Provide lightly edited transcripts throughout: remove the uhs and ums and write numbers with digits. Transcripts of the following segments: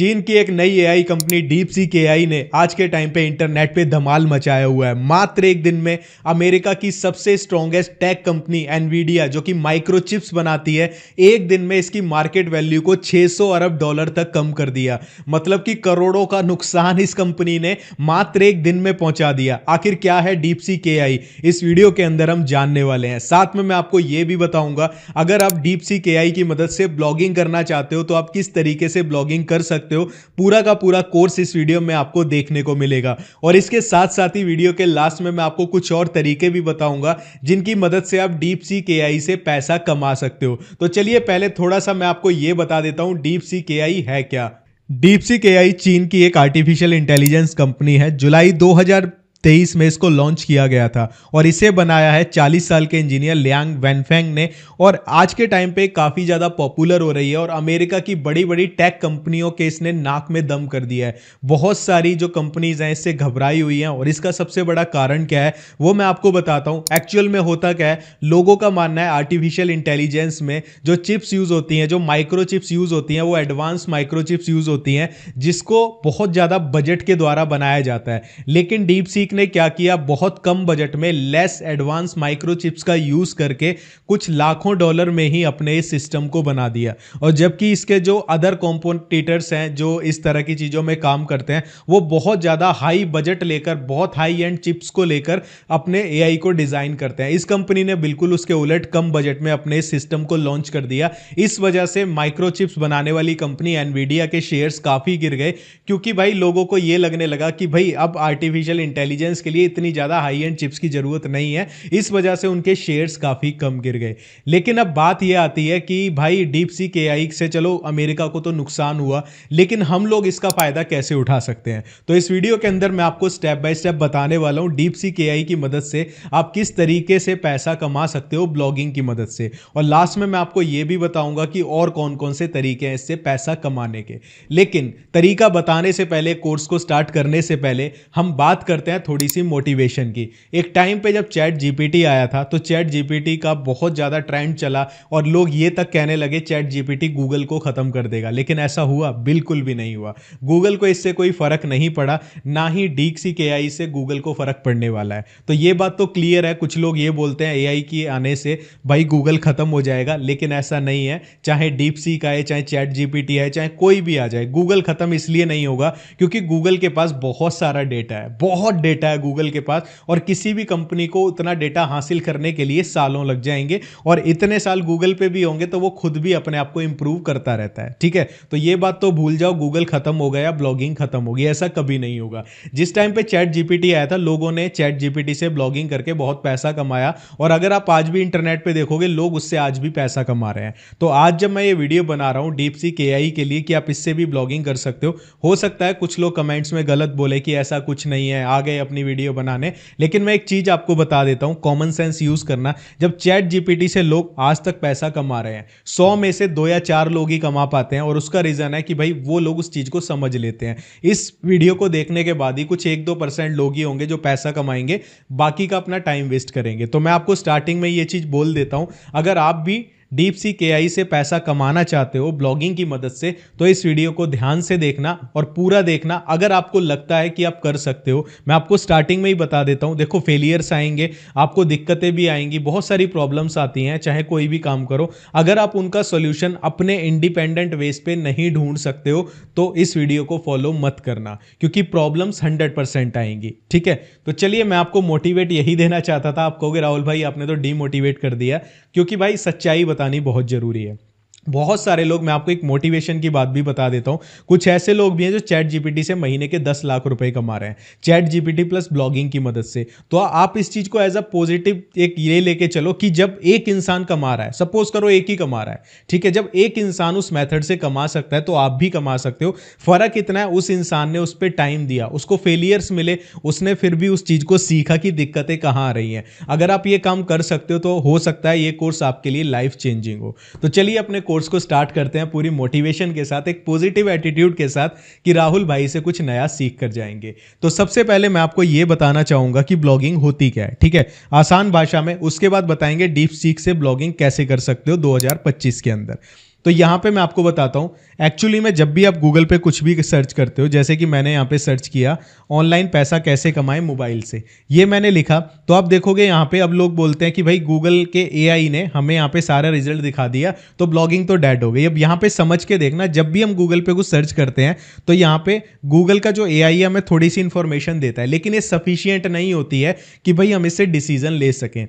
चीन की एक नई एआई कंपनी डीपसीक एआई ने आज के टाइम पे इंटरनेट पे धमाल मचाया हुआ है। मात्र एक दिन में अमेरिका की सबसे स्ट्रॉन्गेस्ट टेक कंपनी एनवीडिया, जो कि माइक्रोचिप्स बनाती है, एक दिन में इसकी मार्केट वैल्यू को 600 अरब डॉलर तक कम कर दिया। मतलब कि करोड़ों का नुकसान इस कंपनी ने मात्र एक दिन में पहुंचा दिया। आखिर क्या है डीपसीक एआई, इस वीडियो के अंदर हम जानने वाले हैं। साथ में मैं आपको यह भी बताऊंगा, अगर आप डीपसीक एआई की मदद से ब्लॉगिंग करना चाहते हो तो आप किस तरीके से ब्लॉगिंग कर सकते हो। पूरा का पूरा कोर्स इस वीडियो में आपको देखने को मिलेगा। और इसके साथ साथ ही वीडियो के लास्ट में मैं आपको कुछ और तरीके भी बताऊंगा जिनकी मदद से आप डीपसीक एआई से पैसा कमा सकते हो। तो चलिए पहले थोड़ा सा मैं आपको यह बता देता हूं डीपसीक एआई है क्या। डीपसीक एआई चीन की एक आर्टिफिशियल इंटेलिजेंस कंपनी है। जुलाई 2023 में इसको लॉन्च किया गया था और इसे बनाया है 40 साल के इंजीनियर लियांग वेनफेंग ने। और आज के टाइम पे काफ़ी ज़्यादा पॉपुलर हो रही है और अमेरिका की बड़ी बड़ी टेक कंपनियों के इसने नाक में दम कर दिया है। बहुत सारी जो कंपनीज हैं इससे घबराई हुई हैं और इसका सबसे बड़ा कारण क्या है वो मैं आपको बताता हूँ। एक्चुअल में होता क्या है, लोगों का मानना है आर्टिफिशियल इंटेलिजेंस में जो चिप्स यूज़ होती हैं, जो माइक्रो चिप्स यूज़ होती हैं, वो एडवांस माइक्रो चिप्स यूज़ होती हैं जिसको बहुत ज़्यादा बजट के द्वारा बनाया जाता है। लेकिन डीपसीक ने क्या किया, बहुत कम बजट में लेस एडवांस माइक्रोचिप्स का यूज करके कुछ लाखों डॉलर में ही अपने इस सिस्टम को बना दिया। और जबकि इसके जो अदर कॉम्पिटिटर्स हैं जो इस तरह की चीजों में काम करते हैं, वो बहुत ज्यादा हाई बजट लेकर, बहुत हाई एंड चिप्स को लेकर अपने एआई को डिजाइन करते हैं। इस कंपनी ने बिल्कुल उसके उलट कम बजट में अपने इस सिस्टम को लॉन्च कर दिया। इस वजह से माइक्रोचिप्स बनाने वाली कंपनी एनवीडिया के शेयर्स काफी गिर गए, क्योंकि भाई लोगों को यह लगने लगा कि भाई अब आर्टिफिशियल इंटेलिजेंस के लिए इतनी ज्यादा हाई एंड चिप्स की जरूरत नहीं है। इस वजह से उनके शेयर्स काफी कम गिर गए। लेकिन अब बात यह आती है कि भाई डीपसीक एआई से चलो अमेरिका को तो नुकसान हुआ, लेकिन हम लोग इसका फायदा कैसे उठा सकते हैं। तो इस वीडियो के अंदर मैं आपको स्टेप बाय स्टेप बताने वाला हूं डीपसीक एआई की मदद से आप किस तरीके से पैसा कमा सकते हो ब्लॉगिंग की मदद से। और लास्ट में मैं आपको यह भी बताऊंगा कि और कौन कौन से तरीके हैं इससे पैसा कमाने के। लेकिन तरीका बताने से पहले, कोर्स को स्टार्ट करने से पहले हम बात करते हैं थोड़ी सी मोटिवेशन की। एक टाइम पे जब चैट जीपीटी आया था तो चैट जीपीटी का बहुत ज्यादा ट्रेंड चला और लोग ये तक कहने लगे चैट जीपीटी गूगल को खत्म कर देगा। लेकिन ऐसा हुआ? बिल्कुल भी नहीं हुआ। गूगल को इससे कोई फर्क नहीं पड़ा, ना ही डीपसीक एआई से गूगल को फर्क पड़ने वाला है। तो ये बात तो क्लियर है। कुछ लोग ये बोलते हैं एआई की आने से भाई गूगल खत्म हो जाएगा, लेकिन ऐसा नहीं है। चाहे डीपसीक आए, चाहे चैट जीपीटी आए, चाहे कोई भी आ जाए, गूगल खत्म इसलिए नहीं होगा क्योंकि गूगल के पास बहुत सारा डेटा है, बहुत डेटा है गूगल के पास। और किसी भी कंपनी को उतना डेटा हासिल करने के लिए सालों लग जाएंगे और इतने साल गूगल पे भी होंगे तो वो खुद भी अपने आप को इंप्रूव करता रहता है। ठीक है, तो ये बात तो भूल जाओ गूगल खत्म हो गया, ब्लॉगिंग खत्म होगी, ऐसा कभी नहीं होगा। जिस टाइम पे चैट जीपीटी आया था, लोगों ने चैट जीपीटी से ब्लॉगिंग करके बहुत पैसा कमाया और अगर आप आज भी इंटरनेट पे देखोगे लोग उससे आज भी पैसा कमा रहे हैं। तो आज जब मैं ये वीडियो बना रहा हूं डीपसीक एआई के लिए कि आप इससे भी ब्लॉगिंग कर सकते हो सकता है कुछ लोग कमेंट्स में गलत बोले कि ऐसा कुछ नहीं है, आ गए अपनी वीडियो बनाने। लेकिन मैं एक चीज आपको बता देता हूं, कॉमन सेंस यूज करना। जब चैट जीपीटी से लोग आज तक पैसा कमा रहे हैं, 100 में से 2 या 4 लोग ही कमा पाते हैं और उसका रीजन है कि भाई वो लोग उस चीज को समझ लेते हैं। इस वीडियो को देखने के बाद ही कुछ 1-2% लोग ही होंगे जो पैसा कमाएंगे, बाकी का अपना टाइम वेस्ट करेंगे। तो मैं आपको स्टार्टिंग में ये चीज बोल देता हूं, अगर आप भी डीपसीक एआई से पैसा कमाना चाहते हो ब्लॉगिंग की मदद से तो इस वीडियो को ध्यान से देखना और पूरा देखना। अगर आपको लगता है कि आप कर सकते हो, मैं आपको स्टार्टिंग में ही बता देता हूं, देखो फेलियर्स आएंगे, आपको दिक्कतें भी आएंगी, बहुत सारी प्रॉब्लम्स आती हैं चाहे कोई भी काम करो। अगर आप उनका सॉल्यूशन अपने इंडिपेंडेंट वेज पे नहीं ढूंढ सकते हो तो इस वीडियो को फॉलो मत करना, क्योंकि प्रॉब्लम्स 100% आएंगी। ठीक है, तो चलिए मैं आपको मोटिवेट यही देना चाहता था। आप कहोगे राहुल भाई आपने तो डीमोटिवेट कर दिया, क्योंकि भाई सच्चाई बतानी बहुत जरूरी है। बहुत सारे लोग, मैं आपको एक मोटिवेशन की बात भी बता देता हूं, कुछ ऐसे लोग भी हैं जो चैट जीपीटी से महीने के 10 लाख रुपए कमा रहे हैं, चैट जीपीटी प्लस ब्लॉगिंग की मदद से। तो आप इस चीज को एज अ पॉजिटिव एक ये लेके चलो कि जब एक इंसान कमा रहा है, सपोज करो एक ही कमा रहा है, ठीक है, जब एक इंसान उस मेथड से कमा सकता है तो आप भी कमा सकते हो। फर्क इतना है उस इंसान ने उस पर टाइम दिया, उसको फेलियर्स मिले, उसने फिर भी उस चीज को सीखा कि दिक्कतें कहां आ रही हैं। अगर आप ये काम कर सकते हो तो हो सकता है ये कोर्स आपके लिए लाइफ चेंजिंग हो। तो चलिए अपने कोर्स को स्टार्ट करते हैं पूरी मोटिवेशन के साथ, एक पॉजिटिव एटीट्यूड के साथ कि राहुल भाई से कुछ नया सीख कर जाएंगे। तो सबसे पहले मैं आपको यह बताना चाहूंगा कि ब्लॉगिंग होती क्या है, ठीक है, आसान भाषा में। उसके बाद बताएंगे डीपसीक से ब्लॉगिंग कैसे कर सकते हो 2025 के अंदर। तो यहाँ पे मैं आपको बताता हूँ, एक्चुअली में जब भी आप गूगल पे कुछ भी सर्च करते हो, जैसे कि मैंने यहाँ पे सर्च किया ऑनलाइन पैसा कैसे कमाएं मोबाइल से, ये मैंने लिखा, तो आप देखोगे यहाँ पे अब लोग बोलते हैं कि भाई गूगल के एआई ने हमें यहाँ पे सारा रिजल्ट दिखा दिया, तो ब्लॉगिंग तो डेड हो गई। अब यहाँ पे समझ के देखना, जब भी हम गूगल पे कुछ सर्च करते हैं तो यहाँ पे गूगल का जो एआई है हमें थोड़ी सी इंफॉर्मेशन देता है, लेकिन ये सफिशियंट नहीं होती है कि भाई हम इससे डिसीजन ले सकें।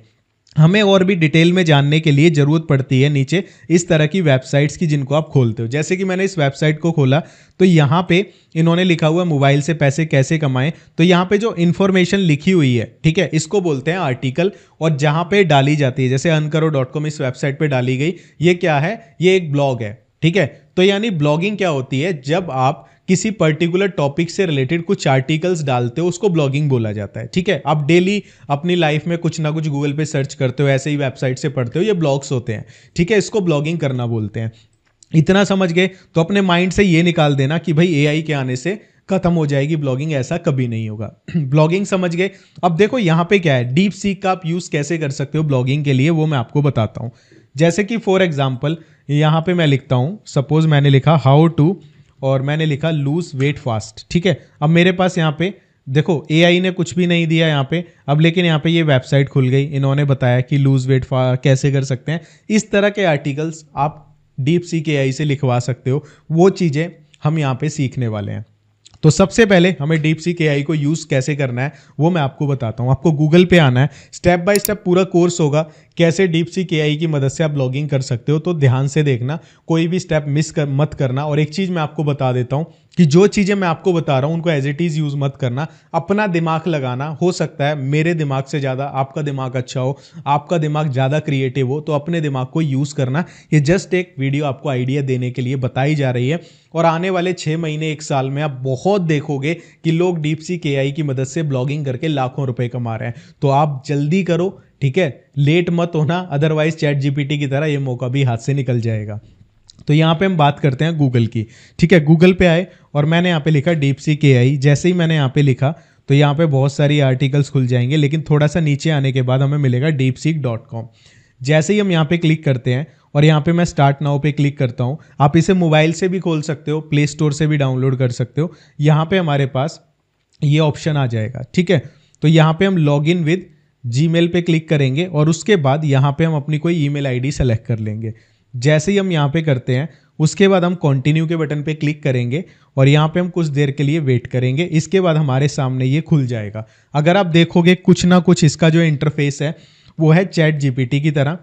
हमें और भी डिटेल में जानने के लिए ज़रूरत पड़ती है नीचे इस तरह की वेबसाइट्स की जिनको आप खोलते हो। जैसे कि मैंने इस वेबसाइट को खोला तो यहाँ पे इन्होंने लिखा हुआ मोबाइल से पैसे कैसे कमाएं, तो यहाँ पे जो इन्फॉर्मेशन लिखी हुई है, ठीक है, इसको बोलते हैं आर्टिकल, और जहाँ पे डाली जाती है, जैसे अनकरो.com इस वेबसाइट पे डाली गई, ये क्या है, ये एक ब्लॉग है, ठीक है। तो यानी ब्लॉगिंग क्या होती है, जब आप किसी पर्टिकुलर टॉपिक से रिलेटेड कुछ आर्टिकल्स डालते हो उसको ब्लॉगिंग बोला जाता है, ठीक है। आप डेली अपनी लाइफ में कुछ ना कुछ गूगल पे सर्च करते हो, ऐसे ही वेबसाइट से पढ़ते हो, ये ब्लॉग्स होते हैं, ठीक है, इसको ब्लॉगिंग करना बोलते हैं। इतना समझ गए, तो अपने माइंड से ये निकाल देना कि भाई एआई के आने से खत्म हो जाएगी ब्लॉगिंग, ऐसा कभी नहीं होगा। ब्लॉगिंग समझ गए। अब देखो यहाँ पे क्या है, डीप सीक का आप यूज कैसे कर सकते हो ब्लॉगिंग के लिए, वो मैं आपको बताता हूँ। जैसे कि फॉर एग्जाम्पल यहाँ पे मैं लिखता हूँ, सपोज मैंने लिखा हाउ टू, और मैंने लिखा लूज वेट फास्ट, ठीक है। अब मेरे पास यहाँ पे देखो एआई ने कुछ भी नहीं दिया यहाँ पे, अब लेकिन यहाँ पे ये वेबसाइट खुल गई, इन्होंने बताया कि लूज वेट कैसे कर सकते हैं। इस तरह के आर्टिकल्स आप डीप सीक एआई से लिखवा सकते हो, वो चीज़ें हम यहाँ पे सीखने वाले हैं। तो सबसे पहले हमें डीप सीक एआई को यूज़ कैसे करना है वो मैं आपको बताता हूँ। आपको गूगल पे आना है, स्टेप बाय स्टेप पूरा कोर्स होगा कैसे डीप सीक एआई की मदद से आप ब्लॉगिंग कर सकते हो। तो ध्यान से देखना, कोई भी स्टेप मत करना। और एक चीज़ मैं आपको बता देता हूँ कि जो चीज़ें मैं आपको बता रहा हूँ उनको एज इट इज़ यूज़ मत करना, अपना दिमाग लगाना। हो सकता है मेरे दिमाग से ज़्यादा आपका दिमाग अच्छा हो, आपका दिमाग ज़्यादा क्रिएटिव हो, तो अपने दिमाग को यूज़ करना। ये जस्ट एक वीडियो आपको आइडिया देने के लिए बताई जा रही है। और आने वाले 6 महीने 1 साल में आप बहुत देखोगे कि लोग डीप सीक एआई की मदद से ब्लॉगिंग करके लाखों रुपए कमा रहे हैं। तो आप जल्दी करो, ठीक है, लेट मत होना, अदरवाइज चैट जीपीटी की तरह ये मौका भी हाथ से निकल जाएगा। तो यहाँ पे हम बात करते हैं गूगल की, ठीक है। गूगल पे आए और मैंने यहाँ पे लिखा डीप सीक एआई। जैसे ही मैंने यहाँ पे लिखा तो यहाँ पे बहुत सारी आर्टिकल्स खुल जाएंगे, लेकिन थोड़ा सा नीचे आने के बाद हमें मिलेगा deepseek.com। जैसे ही हम यहाँ पे क्लिक करते हैं और यहाँ पे मैं स्टार्ट नाउ पे क्लिक करता हूँ, आप इसे मोबाइल से भी खोल सकते हो, प्ले स्टोर से भी डाउनलोड कर सकते हो। यहाँ पे हमारे पास ये ऑप्शन आ जाएगा, ठीक है। तो यहाँ पे हम लॉग इन विद जीमेल पे क्लिक करेंगे और उसके बाद यहाँ पे हम अपनी कोई ईमेल आईडी सेलेक्ट कर लेंगे। जैसे ही हम यहाँ पे करते हैं उसके बाद हम कंटिन्यू के बटन पे क्लिक करेंगे और यहाँ पे हम कुछ देर के लिए वेट करेंगे। इसके बाद हमारे सामने ये खुल जाएगा। अगर आप देखोगे कुछ ना कुछ इसका जो इंटरफेस है वो है चैट जीपीटी की तरह,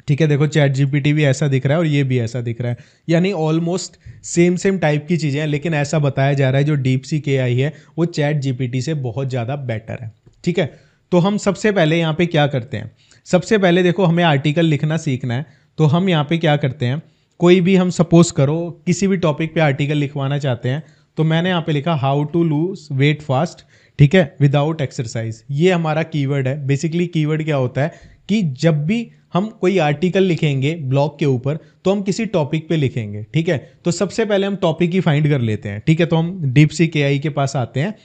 ठीक है। देखो चैट जीपीटी भी ऐसा दिख रहा है और ये भी ऐसा दिख रहा है, यानी ऑलमोस्ट सेम टाइप की चीज़ें हैं। लेकिन ऐसा बताया जा रहा है जो डीप सीक एआई है वो चैट जीपीटी से बहुत ज़्यादा बेटर है, ठीक है। तो हम सबसे पहले यहाँ पे क्या करते हैं, सबसे पहले देखो हमें आर्टिकल लिखना सीखना है। तो हम यहाँ पे क्या करते हैं, कोई भी हम सपोज करो किसी भी टॉपिक पे आर्टिकल लिखवाना चाहते हैं, तो मैंने यहाँ पे लिखा how to lose weight fast, ठीक है, विदाउट एक्सरसाइज। ये हमारा कीवर्ड है। बेसिकली कीवर्ड क्या होता है कि जब भी हम कोई आर्टिकल लिखेंगे ब्लॉग के ऊपर तो हम किसी टॉपिक पे लिखेंगे, ठीक है। तो सबसे पहले हम टॉपिक ही फाइंड कर लेते हैं, ठीक है। तो हम डीप सीक एआई के पास आते हैं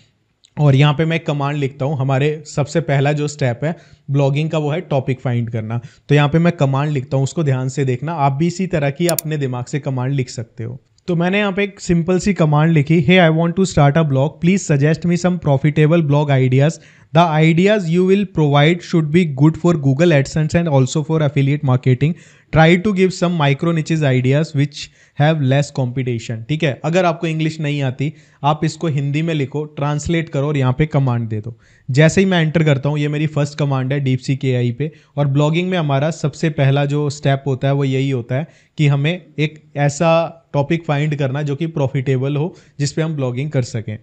और यहाँ पे मैं कमांड लिखता हूँ। हमारे सबसे पहला जो स्टेप है ब्लॉगिंग का वो है टॉपिक फाइंड करना। तो यहाँ पे मैं कमांड लिखता हूँ, उसको ध्यान से देखना। आप भी इसी तरह की अपने दिमाग से कमांड लिख सकते हो। तो मैंने यहाँ पे एक सिंपल सी कमांड लिखी, hey I want to start a blog, please suggest me some profitable blog ideas. The ideas you will provide should be good for Google AdSense and also for affiliate marketing. Try to give some micro niches ideas which have less competition, ठीक है। अगर आपको English नहीं आती आप इसको हिंदी में लिखो, ट्रांसलेट करो और यहाँ पे कमांड दे दो। जैसे ही मैं एंटर करता हूँ, ये मेरी फर्स्ट कमांड है डीप सीक एआई पे। और ब्लॉगिंग में हमारा सबसे पहला जो स्टेप होता है वो यही होता है कि हमें एक ऐसा टॉपिक फाइंड करना जो कि प्रॉफिटेबल हो, जिस पे हम ब्लॉगिंग कर सकें,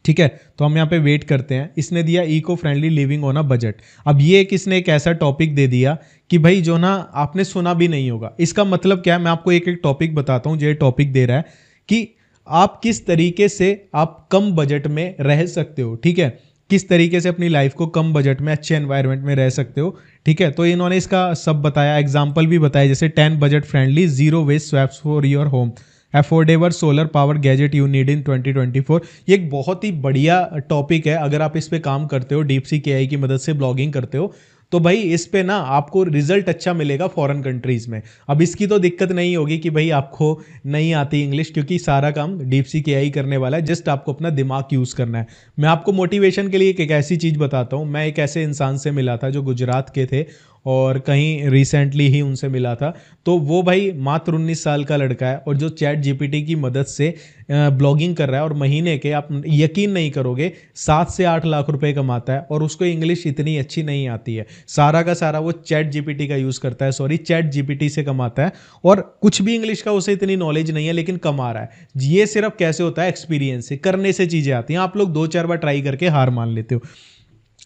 ठीक है। तो हम यहाँ पे वेट करते हैं। इसने दिया eco friendly living on a budget. अब ये किसने एक ऐसा टॉपिक दे दिया कि भाई जो ना आपने सुना भी नहीं होगा। इसका मतलब क्या है, मैं आपको एक एक टॉपिक बताता हूँ। जो ये टॉपिक दे रहा है कि आप किस तरीके से आप कम बजट में रह सकते हो, ठीक है, किस तरीके से अपनी लाइफ को कम बजट में अच्छे एनवायरनमेंट में रह सकते हो, ठीक है। तो इन्होंने इसका सब बताया, एग्जाम्पल भी बताया, जैसे 10 budget friendly zero waste swaps for your home, affordable solar power gadget you need in 2024। ये एक बहुत ही बढ़िया टॉपिक है। अगर आप इस पे काम करते हो, डीप सीक एआई की मदद से ब्लॉगिंग करते हो, तो भाई इस पे ना आपको रिजल्ट अच्छा मिलेगा फॉरेन कंट्रीज में। अब इसकी तो दिक्कत नहीं होगी कि भाई आपको नहीं आती इंग्लिश, क्योंकि सारा काम DeepSeek AI करने वाला है, जस्ट आपको अपना दिमाग यूज़ करना है। मैं आपको मोटिवेशन के लिए एक ऐसी चीज़ बताता हूँ। मैं एक ऐसे इंसान से मिला था जो गुजरात के थे और कहीं रिसेंटली ही उनसे मिला था। तो वो भाई मात्र 19 साल का लड़का है और जो ChatGPT की मदद से ब्लॉगिंग कर रहा है और महीने के, आप यकीन नहीं करोगे, 7 से 8 लाख रुपए कमाता है। और उसको इंग्लिश इतनी अच्छी नहीं आती है, सारा का सारा वो ChatGPT का यूज़ करता है, सॉरी ChatGPT से कमाता है। और कुछ भी इंग्लिश का उसे इतनी नॉलेज नहीं है, लेकिन कमा रहा है। ये सिर्फ कैसे होता है, एक्सपीरियंस से, करने से चीज़ें आती हैं। आप लोग 2-4 बार ट्राई करके हार मान लेते हो।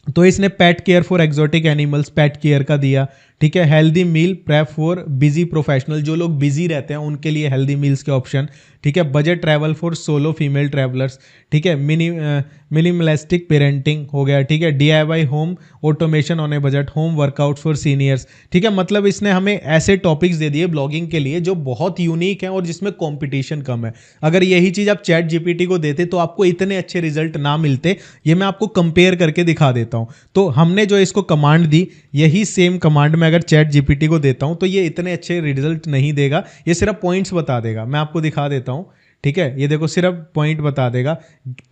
तो इसने pet care for exotic animals, pet care का दिया, ठीक है। Healthy meal prep for busy professional, जो लोग बिजी रहते हैं उनके लिए हेल्दी मील्स के ऑप्शन, ठीक है। Budget travel for solo female travellers, ठीक है। मिनिमलिस्टिक पेरेंटिंग हो गया, ठीक है। DIY home automation on A budget, home workout for seniors, ठीक है। मतलब इसने हमें ऐसे टॉपिक्स दे दिए ब्लॉगिंग के लिए जो बहुत यूनिक हैं और जिसमें कंपटीशन कम है। अगर यही चीज़ आप ChatGPT को देते तो आपको इतने अच्छे रिजल्ट ना मिलते। ये मैं आपको कंपेयर करके दिखा देता हूँ। तो हमने जो इसको कमांड दी, यही सेम कमांड मैं अगर ChatGPT को देता हूँ तो ये इतने अच्छे रिजल्ट नहीं देगा, ये सिर्फ पॉइंट्स बता देगा। मैं आपको दिखा देता हूँ, ठीक है। ये देखो सिर्फ पॉइंट बता देगा,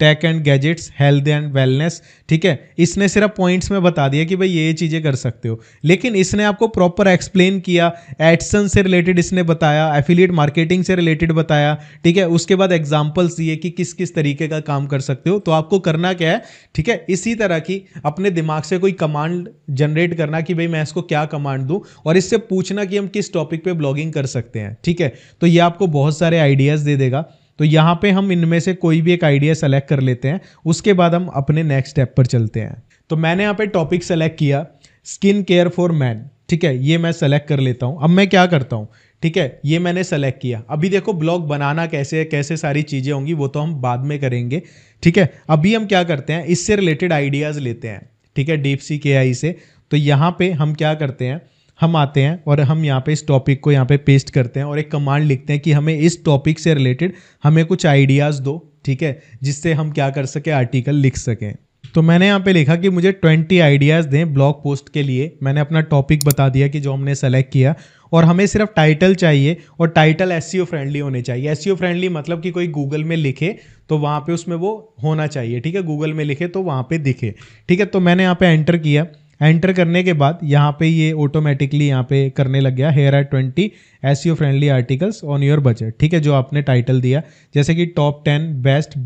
tech and gadgets, health and wellness, ठीक है। इसने सिर्फ पॉइंट्स में बता दिया कि भाई ये चीज़ें कर सकते हो, लेकिन इसने आपको प्रॉपर एक्सप्लेन किया। एडसन से रिलेटेड इसने बताया, एफिलिएट मार्केटिंग से रिलेटेड बताया, ठीक है। उसके बाद एग्जांपल्स दिए कि किस किस तरीके का काम कर सकते हो। तो आपको करना क्या है, ठीक है, इसी तरह की अपने दिमाग से कोई कमांड जनरेट करना कि भाई मैं इसको क्या कमांड दूं, और इससे पूछना कि हम किस टॉपिक पे ब्लॉगिंग कर सकते हैं, ठीक है। तो ये आपको बहुत सारे आइडियाज़ दे देगा। तो यहाँ पे हम इनमें से कोई भी एक आइडिया सेलेक्ट कर लेते हैं, उसके बाद हम अपने नेक्स्ट स्टेप पर चलते हैं। तो मैंने यहाँ पे टॉपिक सेलेक्ट किया स्किन केयर फॉर मैन, ठीक है। ये मैं सेलेक्ट कर लेता हूँ। अब मैं क्या करता हूँ, ठीक है, ये मैंने सेलेक्ट किया। अभी देखो ब्लॉग बनाना कैसे है, कैसे सारी चीज़ें होंगी, वो तो हम बाद में करेंगे, ठीक है। अभी हम क्या करते हैं, इससे रिलेटेड आइडियाज़ लेते हैं, ठीक है, DeepSeek AI से। तो यहाँ पे हम क्या करते हैं, हम आते हैं और हम यहाँ पे इस टॉपिक को यहाँ पे पेस्ट करते हैं और एक कमांड लिखते हैं कि हमें इस टॉपिक से रिलेटेड हमें कुछ आइडियाज़ दो, ठीक है, जिससे हम क्या कर सके, आर्टिकल लिख सकें। तो मैंने यहाँ पे लिखा कि मुझे 20 आइडियाज़ दें ब्लॉग पोस्ट के लिए। मैंने अपना टॉपिक बता दिया कि जो हमने सेलेक्ट किया, और हमें सिर्फ टाइटल चाहिए, और टाइटल SEO फ्रेंडली होने चाहिए। SEO फ्रेंडली मतलब कि कोई गूगल में लिखे तो वहाँ पे उसमें वो होना चाहिए, ठीक है। गूगल में लिखे तो वहाँ पे दिखे, ठीक है। तो मैंने यहाँ पे एंटर किया। एंटर करने के बाद यहाँ पे ये ऑटोमेटिकली यहाँ पे करने लग गया, here are 20 SEO friendly articles on your budget, ठीक है, जो आपने टाइटल दिया, जैसे कि top 10 best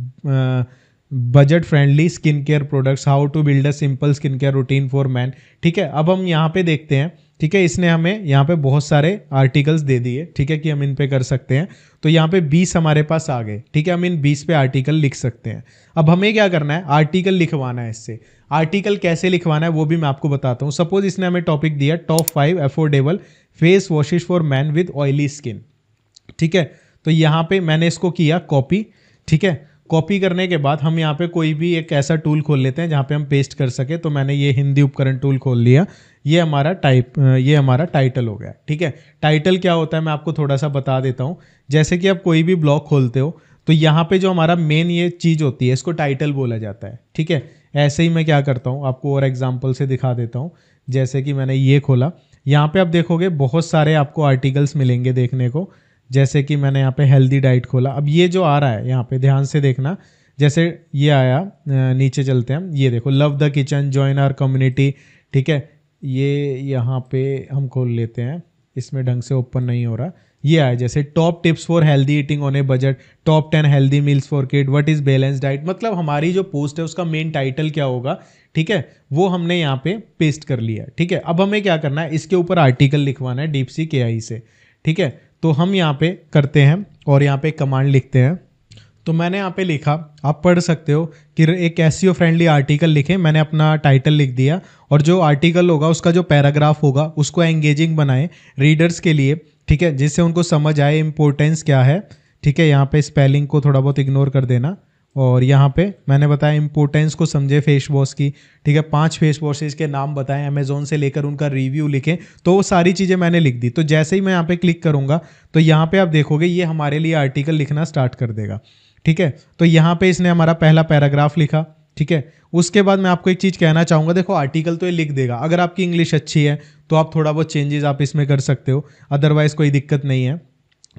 budget friendly skin care products, how to build a simple skin care routine for man, ठीक है। अब हम यहाँ पे देखते हैं, ठीक है, इसने हमें यहाँ पे बहुत सारे आर्टिकल्स दे दिए, ठीक है, कि हम इन पे कर सकते हैं। तो यहाँ पे 20 हमारे पास आ गए, ठीक है। हम इन 20 पे आर्टिकल लिख सकते हैं। अब हमें क्या करना है, आर्टिकल लिखवाना है इससे। आर्टिकल कैसे लिखवाना है वो भी मैं आपको बताता हूँ। सपोज इसने हमें टॉपिक दिया top 5 affordable face washes for man with oily skin, ठीक है। तो यहाँ पे मैंने इसको किया कॉपी, ठीक है। कॉपी करने के बाद हम यहाँ पे कोई भी एक ऐसा टूल खोल लेते हैं जहाँ पे हम पेस्ट कर सके। तो मैंने ये हिंदी उपकरण टूल खोल लिया। ये हमारा टाइटल हो गया, ठीक है। टाइटल क्या होता है मैं आपको थोड़ा सा बता देता हूँ। जैसे कि आप कोई भी ब्लॉग खोलते हो तो यहाँ पे जो हमारा मेन ये चीज़ होती है इसको टाइटल बोला जाता है, ठीक है। ऐसे ही मैं क्या करता हूँ आपको और एग्जाम्पल से दिखा देता हूँ। जैसे कि मैंने ये खोला, यहाँ पे आप देखोगे बहुत सारे आपको आर्टिकल्स मिलेंगे देखने को। जैसे कि मैंने यहाँ पे हेल्दी डाइट खोला। अब ये जो आ रहा है यहाँ पे ध्यान से देखना, जैसे ये आया, नीचे चलते हैं, ये देखो love the kitchen, join our community, ठीक है। ये यहाँ पे हम खोल लेते हैं, इसमें ढंग से ओपन नहीं हो रहा। ये आया जैसे top tips for healthy eating on A budget, top 10 healthy meals for kid, what is balance diet. मतलब हमारी जो पोस्ट है उसका मेन टाइटल क्या होगा, ठीक है, वो हमने यहाँ पे पेस्ट कर लिया, ठीक है। अब हमें क्या करना है, इसके ऊपर आर्टिकल लिखवाना है DeepSeek AI से, ठीक है। तो हम यहाँ पे करते हैं और यहाँ पे कमांड लिखते हैं। तो मैंने यहाँ पे लिखा, आप पढ़ सकते हो कि एक SEO फ्रेंडली आर्टिकल लिखें। मैंने अपना टाइटल लिख दिया और जो आर्टिकल होगा उसका जो पैराग्राफ होगा उसको एंगेजिंग बनाएं रीडर्स के लिए, ठीक है, जिससे उनको समझ आए इंपॉर्टेंस क्या है, ठीक है। यहाँ पे स्पेलिंग को थोड़ा बहुत इग्नोर कर देना। और यहाँ पे मैंने बताया इंपॉर्टेंस को समझे फेस वॉश की, ठीक है। 5 फेस वॉशेस के नाम बताएं, अमेजोन से लेकर उनका रिव्यू लिखें। तो वो सारी चीज़ें मैंने लिख दी। तो जैसे ही मैं यहाँ पे क्लिक करूँगा तो यहाँ पे आप देखोगे ये हमारे लिए आर्टिकल लिखना स्टार्ट कर देगा, ठीक है। तो यहाँ पे इसने हमारा पहला पैराग्राफ लिखा, ठीक है। उसके बाद मैं आपको एक चीज़ कहना चाहूँगा, देखो आर्टिकल तो ये लिख देगा, अगर आपकी इंग्लिश अच्छी है तो आप थोड़ा बहुत चेंजेस आप इसमें कर सकते हो, अदरवाइज़ कोई दिक्कत नहीं है।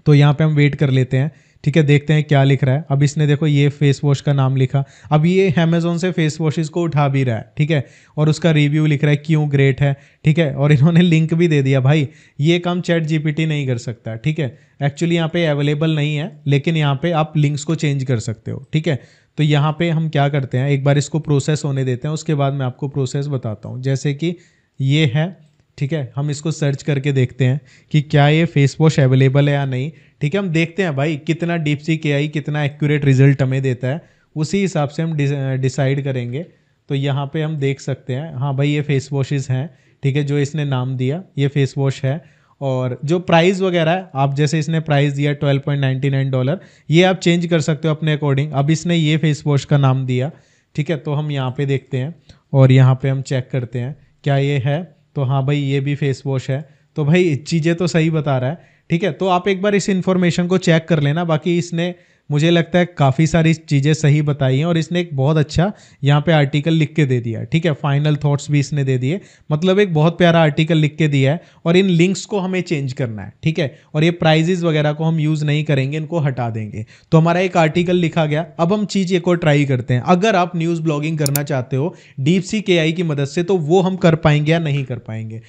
तो यहाँ पे हम वेट कर लेते हैं, ठीक है, देखते हैं क्या लिख रहा है। अब इसने देखो ये फेस वॉश का नाम लिखा, अब ये अमेज़ॉन से फेस वॉशेस को उठा भी रहा है, ठीक है, और उसका रिव्यू लिख रहा है क्यों ग्रेट है, ठीक है, और इन्होंने लिंक भी दे दिया। भाई ये काम चैट जीपीटी नहीं कर सकता, ठीक है, एक्चुअली यहाँ पे अवेलेबल नहीं है, लेकिन यहाँ पे आप लिंक्स को चेंज कर सकते हो, ठीक है। तो यहाँ पे हम क्या करते हैं, एक बार इसको प्रोसेस होने देते हैं, उसके बाद मैं आपको प्रोसेस बताता हूँ। जैसे कि ये है, ठीक है, हम इसको सर्च करके देखते हैं कि क्या ये फेस वॉश अवेलेबल है या नहीं, ठीक है। हम देखते हैं भाई कितना डीपसीक एआई कितना एक्यूरेट रिजल्ट हमें देता है, उसी हिसाब से हम डिसाइड करेंगे। तो यहाँ पे हम देख सकते हैं, हाँ भाई ये फेस वॉशेज़ हैं, ठीक है, जो इसने नाम दिया ये फेस वॉश है। और जो प्राइस वगैरह है, आप जैसे इसने प्राइस दिया $12.99, ये आप चेंज कर सकते हो अपने अकॉर्डिंग। अब इसने ये फेस वॉश का नाम दिया, ठीक है, तो हम यहाँ पे देखते हैं और यहाँ पे हम चेक करते हैं क्या ये है। तो हाँ भाई ये भी फेस वॉश है, तो भाई चीज़ें तो सही बता रहा है, ठीक है। तो आप एक बार इस इन्फॉर्मेशन को चेक कर लेना। बाकी इसने मुझे लगता है काफ़ी सारी चीज़ें सही बताई हैं और इसने एक बहुत अच्छा यहाँ पे आर्टिकल लिख के दे दिया है, ठीक है, फाइनल थॉट्स भी इसने दे दिए, मतलब एक बहुत प्यारा आर्टिकल लिख के दिया है। और इन लिंक्स को हमें चेंज करना है, ठीक है, और ये प्राइजेस वगैरह को हम यूज़ नहीं करेंगे, इनको हटा देंगे। तो हमारा एक आर्टिकल लिखा गया। अब हम चीज़ एक और ट्राई करते हैं, अगर आप न्यूज़ ब्लॉगिंग करना चाहते हो डीपसीक एआई की मदद से, तो वो हम कर पाएंगे या नहीं कर पाएंगे,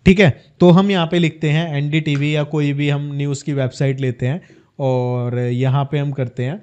ठीक है। तो हम यहाँ पे लिखते हैं एनडीटीवी या कोई भी हम न्यूज़ की वेबसाइट लेते हैं और यहाँ पे हम करते हैं,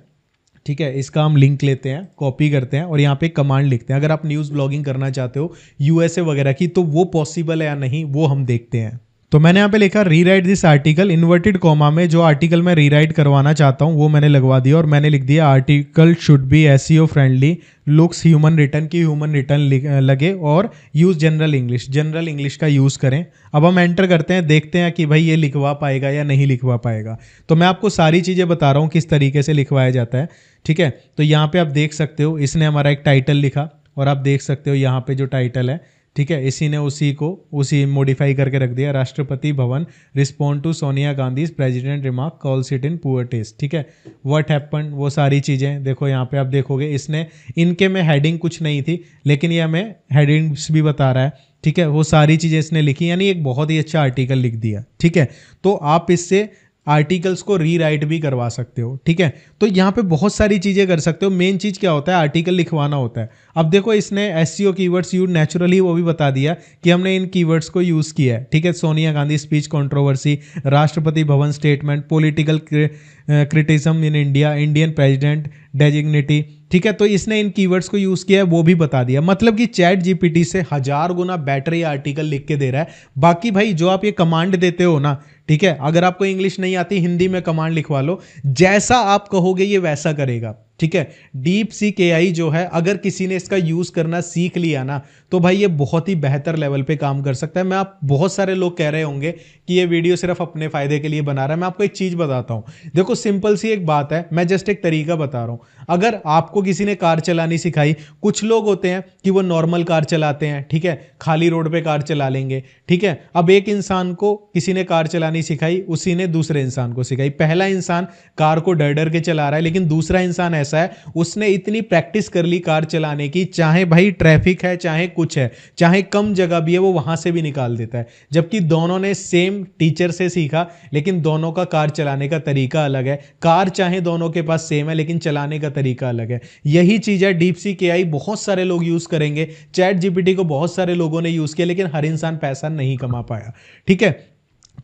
ठीक है, इसका हम लिंक लेते हैं, कॉपी करते हैं और यहाँ पे कमांड लिखते हैं। अगर आप न्यूज़ ब्लॉगिंग करना चाहते हो यूएसए वगैरह की, तो वो पॉसिबल है या नहीं वो हम देखते हैं। तो मैंने यहाँ पे लिखा rewrite this article, inverted comma में जो आर्टिकल मैं रीराइट करवाना चाहता हूँ वो मैंने लगवा दिया और मैंने लिख दिया article should be SEO friendly, looks human return की ह्यूमन रिटर्न लगे और यूज़ जनरल इंग्लिश का यूज़ करें। अब हम एंटर करते हैं, देखते हैं कि भाई ये लिखवा पाएगा या नहीं लिखवा पाएगा। तो मैं आपको सारी चीज़ें बता रहा हूँ किस तरीके से लिखवाया जाता है, ठीक है। तो यहाँ पे आप देख सकते हो इसने हमारा एक टाइटल लिखा और आप देख सकते हो यहाँ पे जो टाइटल है, ठीक है, इसी ने उसी मॉडिफाई करके रख दिया, Rashtrapati Bhavan respond to Sonia Gandhi president remark call sit in poor taste, ठीक है, व्हाट हैपन, वो सारी चीज़ें देखो। यहाँ पे आप देखोगे इसने इनके में हेडिंग कुछ नहीं थी, लेकिन ये हमें हेडिंग्स भी बता रहा है, ठीक है, वो सारी चीज़ें इसने लिखी, यानी एक बहुत ही अच्छा आर्टिकल लिख दिया, ठीक है। तो आप इससे आर्टिकल्स को रीराइट भी करवा सकते हो, ठीक है। तो यहाँ पे बहुत सारी चीज़ें कर सकते हो। मेन चीज़ क्या होता है, आर्टिकल लिखवाना होता है। अब देखो इसने एसईओ कीवर्ड्स यूज नेचुरली वो भी बता दिया कि हमने इन कीवर्ड्स को यूज़ किया है, ठीक है। Sonia Gandhi speech controversy, Rashtrapati Bhavan statement, political criticism in India, Indian president dignity, ठीक है। तो इसने इन कीवर्ड्स को यूज़ किया है, वो भी बता दिया। मतलब कि चैट जीपीटी से 1000 गुना बेटर ये आर्टिकल लिख के दे रहा है। बाकी भाई जो आप ये कमांड देते हो ना, ठीक है, अगर आपको इंग्लिश नहीं आती हिंदी में कमांड लिखवा लो, जैसा आप कहोगे ये वैसा करेगा, ठीक है। डीपसीक एआई जो है, अगर किसी ने इसका यूज़ करना सीख लिया ना, तो भाई ये बहुत ही बेहतर लेवल पे काम कर सकता है। मैं आप बहुत सारे लोग कह रहे होंगे कि ये वीडियो सिर्फ अपने फायदे के लिए बना रहा है। मैं आपको एक चीज़ बताता हूँ, देखो सिंपल सी एक बात है, मैं जस्ट एक तरीका बता रहा हूँ। अगर आपको किसी ने कार चलानी सिखाई, कुछ लोग होते हैं कि वो नॉर्मल कार चलाते हैं, ठीक है, खाली रोड पे कार चला लेंगे, ठीक है। अब एक इंसान को किसी ने कार चलानी सिखाई, उसी ने दूसरे इंसान को सिखाई। पहला इंसान कार को डर डर के चला रहा है, लेकिन दूसरा इंसान ऐसा है उसने इतनी प्रैक्टिस कर ली कार चलाने की, चाहे भाई ट्रैफिक है, चाहे कुछ है, चाहे कम जगह भी है, वो वहां से भी निकाल देता है। जबकि दोनों ने सेम टीचर से सीखा, लेकिन दोनों का कार चलाने का तरीका अलग है। कार चाहे दोनों के पास सेम है, लेकिन चलाने का तरीका अलग है। यही चीज है डीपसीक एआई, बहुत सारे लोग यूज करेंगे। चैट जीपीटी को बहुत सारे लोगों ने यूज किया, लेकिन हर इंसान पैसा नहीं कमा पाया, ठीक है।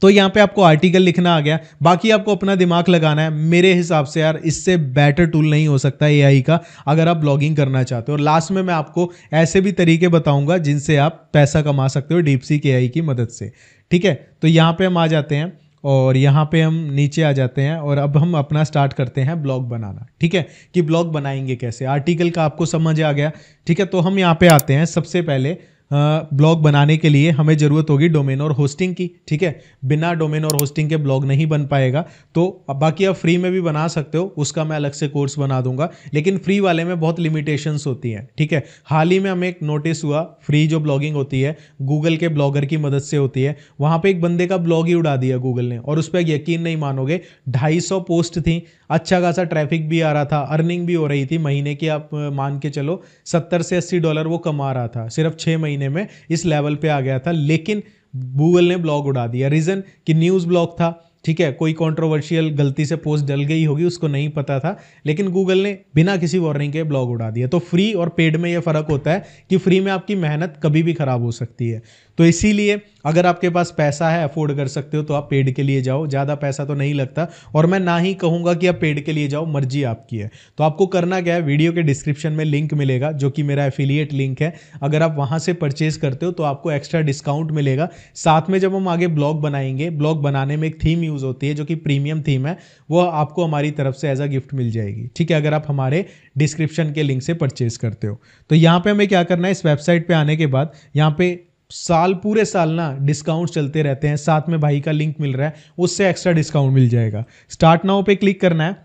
तो यहाँ पे आपको आर्टिकल लिखना आ गया, बाकी आपको अपना दिमाग लगाना है। मेरे हिसाब से यार इससे बेटर टूल नहीं हो सकता एआई का, अगर आप ब्लॉगिंग करना चाहते हो। और लास्ट में मैं आपको ऐसे भी तरीके बताऊंगा जिनसे आप पैसा कमा सकते हो डीपसीक एआई की मदद से, ठीक है। तो यहाँ पे हम आ जाते हैं और यहाँ पे हम नीचे आ जाते हैं और अब हम अपना स्टार्ट करते हैं ब्लॉग बनाना, ठीक है, कि ब्लॉग बनाएंगे कैसे। आर्टिकल का आपको समझ आ गया, ठीक है। तो हम यहाँ पे आते हैं, सबसे पहले ब्लॉग बनाने के लिए हमें ज़रूरत होगी डोमेन और होस्टिंग की, ठीक है। बिना डोमेन और होस्टिंग के ब्लॉग नहीं बन पाएगा। तो बाकी आप फ्री में भी बना सकते हो, उसका मैं अलग से कोर्स बना दूंगा, लेकिन फ्री वाले में बहुत लिमिटेशंस होती हैं, ठीक है। हाल ही में हमें एक नोटिस हुआ, फ्री जो ब्लॉगिंग होती है गूगल के ब्लॉगर की मदद से होती है, वहाँ पे एक बंदे का ब्लॉग ही उड़ा दिया गूगल ने, और उस पर यकीन नहीं मानोगे 250 पोस्ट थी, अच्छा खासा ट्रैफिक भी आ रहा था, अर्निंग भी हो रही थी महीने की, आप मान के चलो $70 से $80 वो कमा रहा था, सिर्फ 6 महीने में इस लेवल पे आ गया था। लेकिन गूगल ने ब्लॉग उड़ा दिया। रीजन कि न्यूज़ ब्लॉग था, ठीक है, कोई कंट्रोवर्शियल गलती से पोस्ट डल गई होगी, उसको नहीं पता था, लेकिन गूगल ने बिना किसी वार्निंग के ब्लॉग उड़ा दिया। तो फ्री और पेड में यह फ़र्क होता है कि फ्री में आपकी मेहनत कभी भी ख़राब हो सकती है। तो इसीलिए अगर आपके पास पैसा है, अफोर्ड कर सकते हो, तो आप पेड के लिए जाओ, ज़्यादा पैसा तो नहीं लगता, और मैं ना ही कहूँगा कि आप पेड के लिए जाओ, मर्जी आपकी है। तो आपको करना क्या है, वीडियो के डिस्क्रिप्शन में लिंक मिलेगा जो कि मेरा एफिलिएट लिंक है, अगर आप वहाँ से परचेज करते हो तो आपको एक्स्ट्रा डिस्काउंट मिलेगा। साथ में जब हम आगे ब्लॉग बनाएंगे, ब्लॉग बनाने में एक थीम यूज़ होती है जो कि प्रीमियम थीम है, वो आपको हमारी तरफ से एज अ गिफ्ट मिल जाएगी, ठीक है, अगर आप हमारे डिस्क्रिप्शन के लिंक से परचेज करते हो। तो यहाँ पे हमें क्या करना है, इस वेबसाइट पे आने के बाद यहाँ पे पूरे साल ना डिस्काउंट चलते रहते हैं, साथ में भाई का लिंक मिल रहा है, उससे एक्स्ट्रा डिस्काउंट मिल जाएगा। स्टार्ट नाउ पे क्लिक करना है।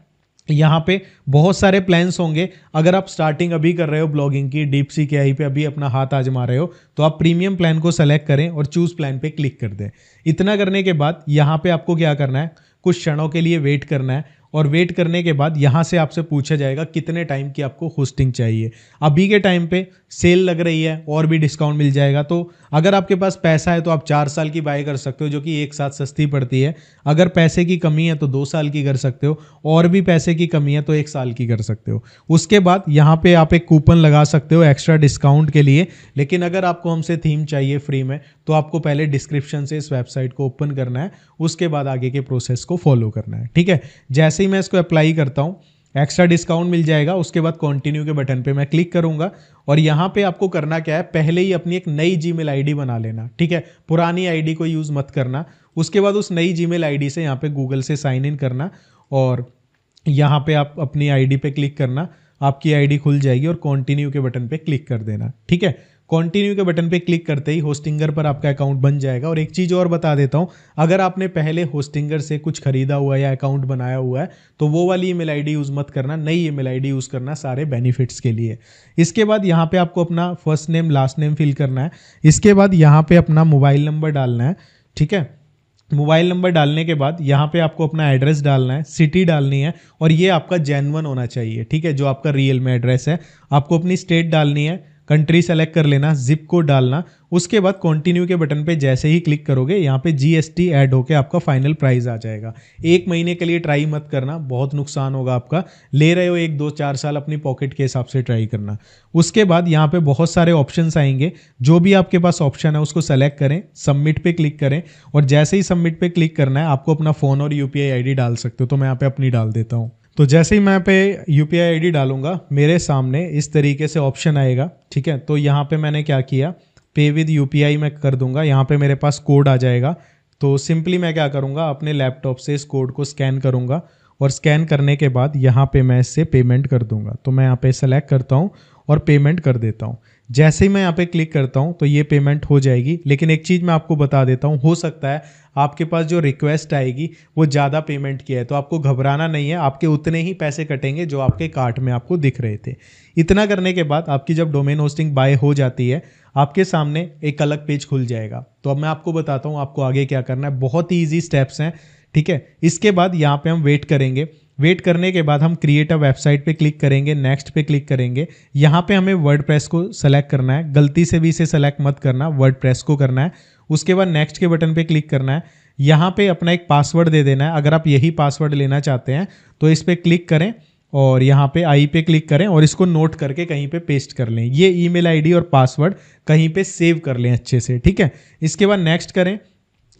यहाँ पे बहुत सारे प्लान्स होंगे। अगर आप स्टार्टिंग अभी कर रहे हो ब्लॉगिंग की, DeepSeek AI पे अभी अपना हाथ आजमा रहे हो, तो आप प्रीमियम प्लान को सेलेक्ट करें और चूज प्लान पे क्लिक कर दें। इतना करने के बाद यहाँ पे आपको क्या करना है, कुछ क्षणों के लिए वेट करना है, और वेट करने के बाद यहाँ से आपसे पूछा जाएगा कितने टाइम की आपको होस्टिंग चाहिए। अभी के टाइम पे सेल लग रही है और भी डिस्काउंट मिल जाएगा, तो अगर आपके पास पैसा है तो आप 4 साल की बाय कर सकते हो, जो कि एक साथ सस्ती पड़ती है। अगर पैसे की कमी है तो 2 साल की कर सकते हो, और भी पैसे की कमी है तो 1 साल की कर सकते हो। उसके बाद यहाँ पे आप एक कूपन लगा सकते हो एक्स्ट्रा डिस्काउंट के लिए। लेकिन अगर आपको हमसे थीम चाहिए फ्री में, तो आपको पहले डिस्क्रिप्शन से इस वेबसाइट को ओपन करना है, उसके बाद आगे के प्रोसेस को फॉलो करना है, ठीक है। जैसे ही मैं इसको अप्लाई करता हूँ, एक्स्ट्रा डिस्काउंट मिल जाएगा, उसके बाद कंटिन्यू के बटन पे मैं क्लिक करूंगा, और यहाँ पे आपको करना क्या है, पहले ही अपनी एक नई जीमेल आईडी बना लेना, ठीक है, पुरानी आईडी को यूज़ मत करना। उसके बाद उस नई जीमेल आईडी से यहाँ पे गूगल से साइन इन करना, और यहाँ पे आप अपनी आईडी पे क्लिक करना, आपकी आईडी खुल जाएगी, और कंटिन्यू के बटन पे क्लिक कर देना, ठीक है। कंटिन्यू के बटन पे क्लिक करते ही होस्टिंगर पर आपका अकाउंट बन जाएगा। और एक चीज़ और बता देता हूँ, अगर आपने पहले होस्टिंगर से कुछ खरीदा हुआ है या अकाउंट बनाया हुआ है, तो वो वाली ईमेल आईडी यूज़ मत करना, नई ईमेल आईडी यूज़ करना सारे बेनिफिट्स के लिए। इसके बाद यहाँ पे आपको अपना first name last name fill करना है। इसके बाद यहाँ पे अपना मोबाइल नंबर डालना है, ठीक है। मोबाइल नंबर डालने के बाद यहाँ पे आपको अपना एड्रेस डालना है, सिटी डालनी है, और ये आपका जेन्युइन होना चाहिए, ठीक है, जो आपका रियल में एड्रेस है। आपको अपनी स्टेट डालनी है, कंट्री सेलेक्ट कर लेना, जिप कोड डालना। उसके बाद कंटिन्यू के बटन पे जैसे ही क्लिक करोगे, यहाँ पे GST ऐड होके आपका फाइनल प्राइस आ जाएगा। 1 महीने के लिए ट्राई मत करना, बहुत नुकसान होगा आपका। ले रहे हो 1, 2, 4 साल, अपनी पॉकेट के हिसाब से ट्राई करना। उसके बाद यहाँ पे बहुत सारे ऑप्शंस आएंगे, जो भी आपके पास ऑप्शन है उसको सेलेक्ट करें, सबमिट पे क्लिक करें, और जैसे ही सबमिट पे क्लिक करना है, आपको अपना फ़ोन और UPI ID डाल सकते हो। तो मैं यहाँ पे अपनी डाल देता हूँ। तो जैसे ही मैं यहाँ पे UPI ID डालूंगा, मेरे सामने इस तरीके से ऑप्शन आएगा, ठीक है। तो यहाँ पे मैंने क्या किया, पे विद UPI मैं कर दूंगा। यहाँ पे मेरे पास कोड आ जाएगा, तो सिंपली मैं क्या करूँगा, अपने लैपटॉप से इस कोड को स्कैन करूँगा, और स्कैन करने के बाद यहाँ पे मैं इससे पेमेंट कर दूंगा। तो मैं यहाँ पे सेलेक्ट करता हूँ और पेमेंट कर देता हूँ। जैसे ही मैं यहाँ पे क्लिक करता हूँ तो ये पेमेंट हो जाएगी। लेकिन एक चीज़ मैं आपको बता देता हूँ, हो सकता है आपके पास जो रिक्वेस्ट आएगी वो ज़्यादा पेमेंट की है, तो आपको घबराना नहीं है, आपके उतने ही पैसे कटेंगे जो आपके कार्ट में आपको दिख रहे थे। इतना करने के बाद आपकी जब डोमेन होस्टिंग बाय हो जाती है, आपके सामने एक अलग पेज खुल जाएगा। तो अब मैं आपको बताता हूँ आपको आगे क्या करना है। बहुत ही ईजी स्टेप्स हैं, ठीक है। इसके बाद यहाँ पे हम वेट करेंगे। वेट करने के बाद हम क्रिएट अ वेबसाइट पे क्लिक करेंगे, नेक्स्ट पे क्लिक करेंगे। यहाँ पे हमें वर्डप्रेस को सेलेक्ट करना है, गलती से भी इसे सेलेक्ट मत करना, वर्डप्रेस को करना है। उसके बाद नेक्स्ट के बटन पे क्लिक करना है। यहाँ पे अपना एक पासवर्ड दे देना है। अगर आप यही पासवर्ड लेना चाहते हैं तो इस पर क्लिक करें, और यहाँ पे आई पे क्लिक करें, और इसको नोट करके कहीं पे पेस्ट कर लें। ये ईमेल आईडी और पासवर्ड कहीं पे सेव कर लें अच्छे से, ठीक है। इसके बाद नेक्स्ट करें।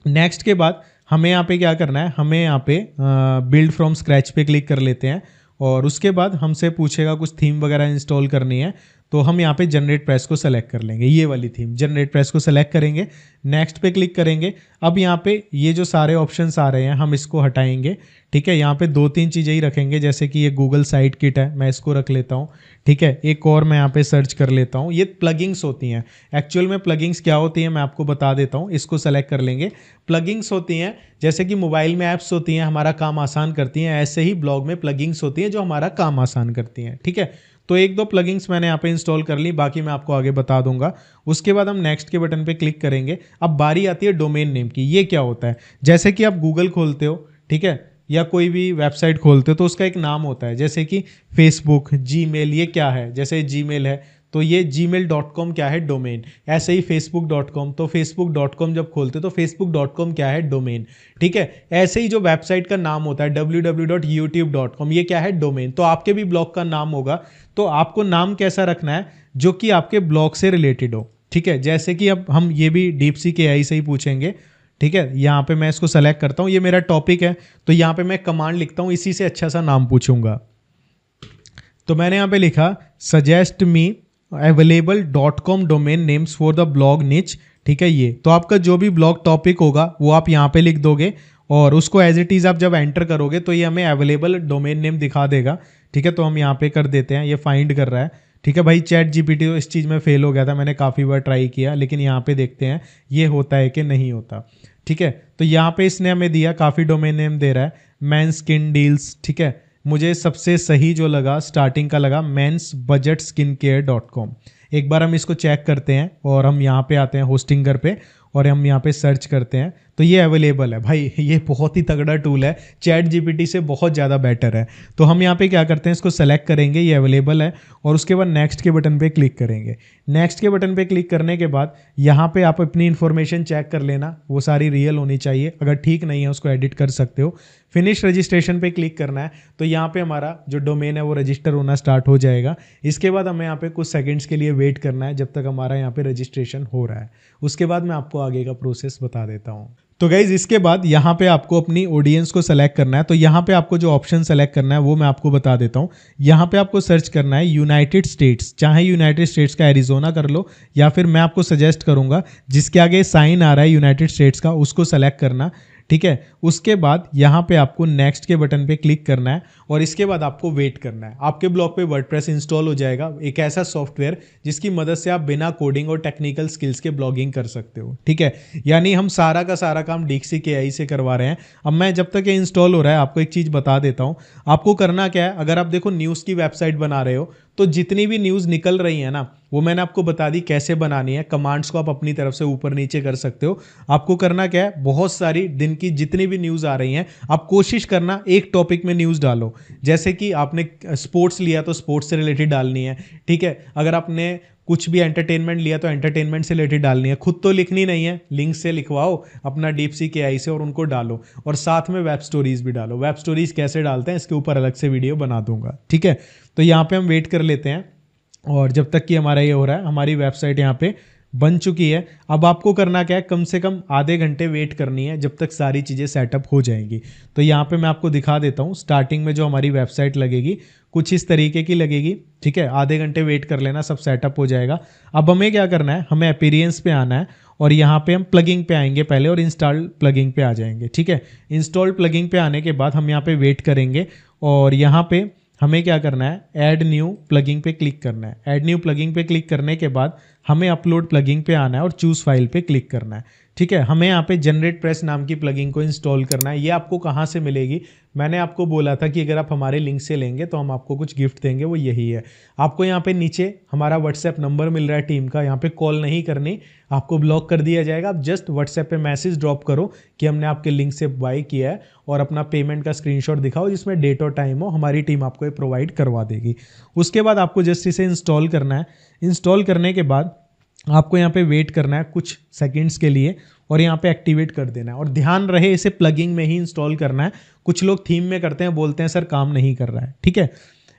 नेक्स्ट के बाद हमें यहाँ पे क्या करना है, हमें यहाँ पे बिल्ड फ्रॉम स्क्रैच पे क्लिक कर लेते हैं, और उसके बाद हमसे पूछेगा कुछ थीम वगैरह इंस्टॉल करनी है, तो हम यहाँ पे जनरेट प्रेस को सेलेक्ट कर लेंगे, ये वाली थीम जनरेट प्रेस को सेलेक्ट करेंगे, नेक्स्ट पे क्लिक करेंगे। अब यहाँ पे ये जो सारे ऑप्शंस आ रहे हैं हम इसको हटाएंगे, ठीक है। यहाँ पे 2-3 चीज़ें ही रखेंगे, जैसे कि ये गूगल साइट किट है, मैं इसको रख लेता हूँ, ठीक है। एक और मैं यहाँ पे सर्च कर लेता हूँ, ये प्लगिंग्स होती हैं। एक्चुअल में प्लगिंग्स क्या होती हैं मैं आपको बता देता हूँ, इसको सेलेक्ट कर लेंगे। प्लगिंग्स होती हैं जैसे कि मोबाइल में ऐप्स होती हैं हमारा काम आसान करती हैं, ऐसे ही ब्लॉग में प्लगिंग्स होती हैं जो हमारा काम आसान करती हैं, ठीक है। तो 1-2 प्लगिंग्स मैंने यहाँ पे इंस्टॉल कर ली, बाकी मैं आपको आगे बता दूंगा। उसके बाद हम नेक्स्ट के बटन पे क्लिक करेंगे। अब बारी आती है डोमेन नेम की। ये क्या होता है, जैसे कि आप गूगल खोलते हो, ठीक है, या कोई भी वेबसाइट खोलते हो तो उसका एक नाम होता है, जैसे कि फेसबुक, जीमेल, ये क्या है, जैसे जीमेल है तो ये gmail.com क्या है, डोमेन। ऐसे ही facebook.com, तो facebook.com जब खोलते तो facebook.com क्या है, डोमेन, ठीक है। ऐसे ही जो वेबसाइट का नाम होता है www.youtube.com, ये क्या है, डोमेन। तो आपके भी ब्लॉग का नाम होगा, तो आपको नाम कैसा रखना है जो कि आपके ब्लॉग से रिलेटेड हो, ठीक है। जैसे कि अब हम ये भी DeepSeek AI से ही पूछेंगे, ठीक है। यहाँ पे मैं इसको सेलेक्ट करता हूँ, ये मेरा टॉपिक है, तो यहाँ पे मैं कमांड लिखता हूँ, इसी से अच्छा सा नाम पूछूंगा। तो मैंने यहाँ पे लिखा suggest me available.com domain names for the blog निच, ठीक है। ये तो आपका जो भी ब्लॉग टॉपिक होगा वो आप यहाँ पे लिख दोगे और उसको एज इट इज़ आप जब एंटर करोगे तो ये हमें अवेलेबल डोमेन नेम दिखा देगा, ठीक है। तो हम यहाँ पे कर देते हैं, ये फाइंड कर रहा है, ठीक है भाई। ChatGPT तो इस चीज़ में फेल हो गया था, मैंने काफ़ी बार ट्राई किया, लेकिन यहाँ पे देखते हैं ये होता है कि नहीं होता, ठीक है। तो यहाँ पे इसने हमें दिया, काफ़ी डोमेन नेम दे रहा है, मैन स्किन डील्स, ठीक है। मुझे सबसे सही जो लगा स्टार्टिंग का लगा mensbudgetskincare.com। एक बार हम इसको चेक करते हैं और हम यहाँ पे आते हैं होस्टिंगर पे और हम यहाँ पे सर्च करते हैं, तो ये अवेलेबल है भाई। ये बहुत ही तगड़ा टूल है, ChatGPT से बहुत ज़्यादा बेटर है। तो हम यहाँ पे क्या करते हैं, इसको सेलेक्ट करेंगे, ये अवेलेबल है, और उसके बाद नेक्स्ट के बटन पे क्लिक करेंगे। नेक्स्ट के बटन पे क्लिक करने के बाद यहाँ पे आप अपनी इन्फॉर्मेशन चेक कर लेना, वो सारी रियल होनी चाहिए, अगर ठीक नहीं है उसको एडिट कर सकते हो। फिनिश रजिस्ट्रेशन पे क्लिक करना है, तो यहाँ पे हमारा जो डोमेन है वो रजिस्टर होना स्टार्ट हो जाएगा। इसके बाद हमें यहाँ पे कुछ सेकंड्स के लिए वेट करना है जब तक हमारा यहाँ पे रजिस्ट्रेशन हो रहा है, उसके बाद मैं आपको आगे का प्रोसेस बता देता हूँ। तो गाइज इसके बाद यहाँ पे आपको अपनी ऑडियंस को सेलेक्ट करना है, तो यहाँ पे आपको जो ऑप्शन सेलेक्ट करना है वो मैं आपको बता देता हूँ। यहाँ पे आपको सर्च करना है यूनाइटेड स्टेट्स, चाहे यूनाइटेड स्टेट्स का एरिजोना कर लो, या फिर मैं आपको सजेस्ट करूँगा जिसके आगे साइन आ रहा है यूनाइटेड स्टेट्स का, उसको सेलेक्ट करना, ठीक है। उसके बाद यहाँ पे आपको नेक्स्ट के बटन पे क्लिक करना है और इसके बाद आपको वेट करना है। आपके ब्लॉग पे वर्डप्रेस इंस्टॉल हो जाएगा, एक ऐसा सॉफ्टवेयर जिसकी मदद से आप बिना कोडिंग और टेक्निकल स्किल्स के ब्लॉगिंग कर सकते हो, ठीक है। यानी हम सारा का सारा काम DeepSeek AI से करवा रहे हैं। अब मैं जब तक ये इंस्टॉल हो रहा है आपको एक चीज़ बता देता हूँ। आपको करना क्या है, अगर आप देखो न्यूज़ की वेबसाइट बना रहे हो तो जितनी भी न्यूज़ निकल रही है ना, वो मैंने आपको बता दी कैसे बनानी है। कमांड्स को आप अपनी तरफ से ऊपर नीचे कर सकते हो। आपको करना क्या है, बहुत सारी दिन की जितनी भी न्यूज़ आ रही हैं आप कोशिश करना एक टॉपिक में न्यूज़ डालो। जैसे कि आपने स्पोर्ट्स लिया तो स्पोर्ट्स से रिलेटेड डालनी है, ठीक है। अगर आपने कुछ भी एंटरटेनमेंट लिया तो एंटरटेनमेंट से रिलेटेड डालनी है। खुद तो लिखनी नहीं है, लिंक से लिखवाओ अपना DeepSeek AI से और उनको डालो, और साथ में वेब स्टोरीज भी डालो। वेब स्टोरीज कैसे डालते हैं इसके ऊपर अलग से वीडियो बना दूंगा, ठीक है। तो यहाँ पे हम वेट कर लेते हैं और जब तक कि हमारा ये हो रहा है, हमारी वेबसाइट यहाँ पे बन चुकी है। अब आपको करना क्या है, कम से कम आधे घंटे वेट करनी है जब तक सारी चीज़ें सेटअप हो जाएंगी। तो यहाँ पे मैं आपको दिखा देता हूँ, स्टार्टिंग में जो हमारी वेबसाइट लगेगी कुछ इस तरीके की लगेगी, ठीक है। आधे घंटे वेट कर लेना, सब सेटअप हो जाएगा। अब हमें क्या करना है, हमें अपीयरेंस पे आना है और यहाँ पे हम प्लगिंग पे आएंगे पहले और इंस्टॉल प्लगिंग पे आ जाएंगे, ठीक है। इंस्टॉल प्लगिंग पे आने के बाद हम यहाँ पे वेट करेंगे और यहाँ पे हमें क्या करना है, ऐड न्यू प्लगिंग पे क्लिक करना है। ऐड न्यू प्लगिंग पे क्लिक करने के बाद हमें अपलोड प्लगिंग पे आना है और चूज़ फाइल पे क्लिक करना है, ठीक है। हमें यहाँ पे जनरेट प्रेस नाम की प्लगिंग को इंस्टॉल करना है। ये आपको कहाँ से मिलेगी, मैंने आपको बोला था कि अगर आप हमारे लिंक से लेंगे तो हम आपको कुछ गिफ्ट देंगे, वो यही है। आपको यहाँ पे नीचे हमारा व्हाट्सएप नंबर मिल रहा है टीम का, यहाँ पे कॉल नहीं करनी, आपको ब्लॉक कर दिया जाएगा। आप जस्ट व्हाट्सएप पे मैसेज ड्रॉप करो कि हमने आपके लिंक से बाय किया है और अपना पेमेंट का स्क्रीनशॉट दिखाओ जिसमें डेट और टाइम हो, हमारी टीम आपको ये प्रोवाइड करवा देगी। उसके बाद आपको जस्ट इसे इंस्टॉल करना है। इंस्टॉल करने के बाद आपको यहाँ पे वेट करना है कुछ सेकंड्स के लिए और यहाँ पे एक्टिवेट कर देना है। और ध्यान रहे इसे प्लगिंग में ही इंस्टॉल करना है, कुछ लोग थीम में करते हैं, बोलते हैं सर काम नहीं कर रहा है, ठीक है।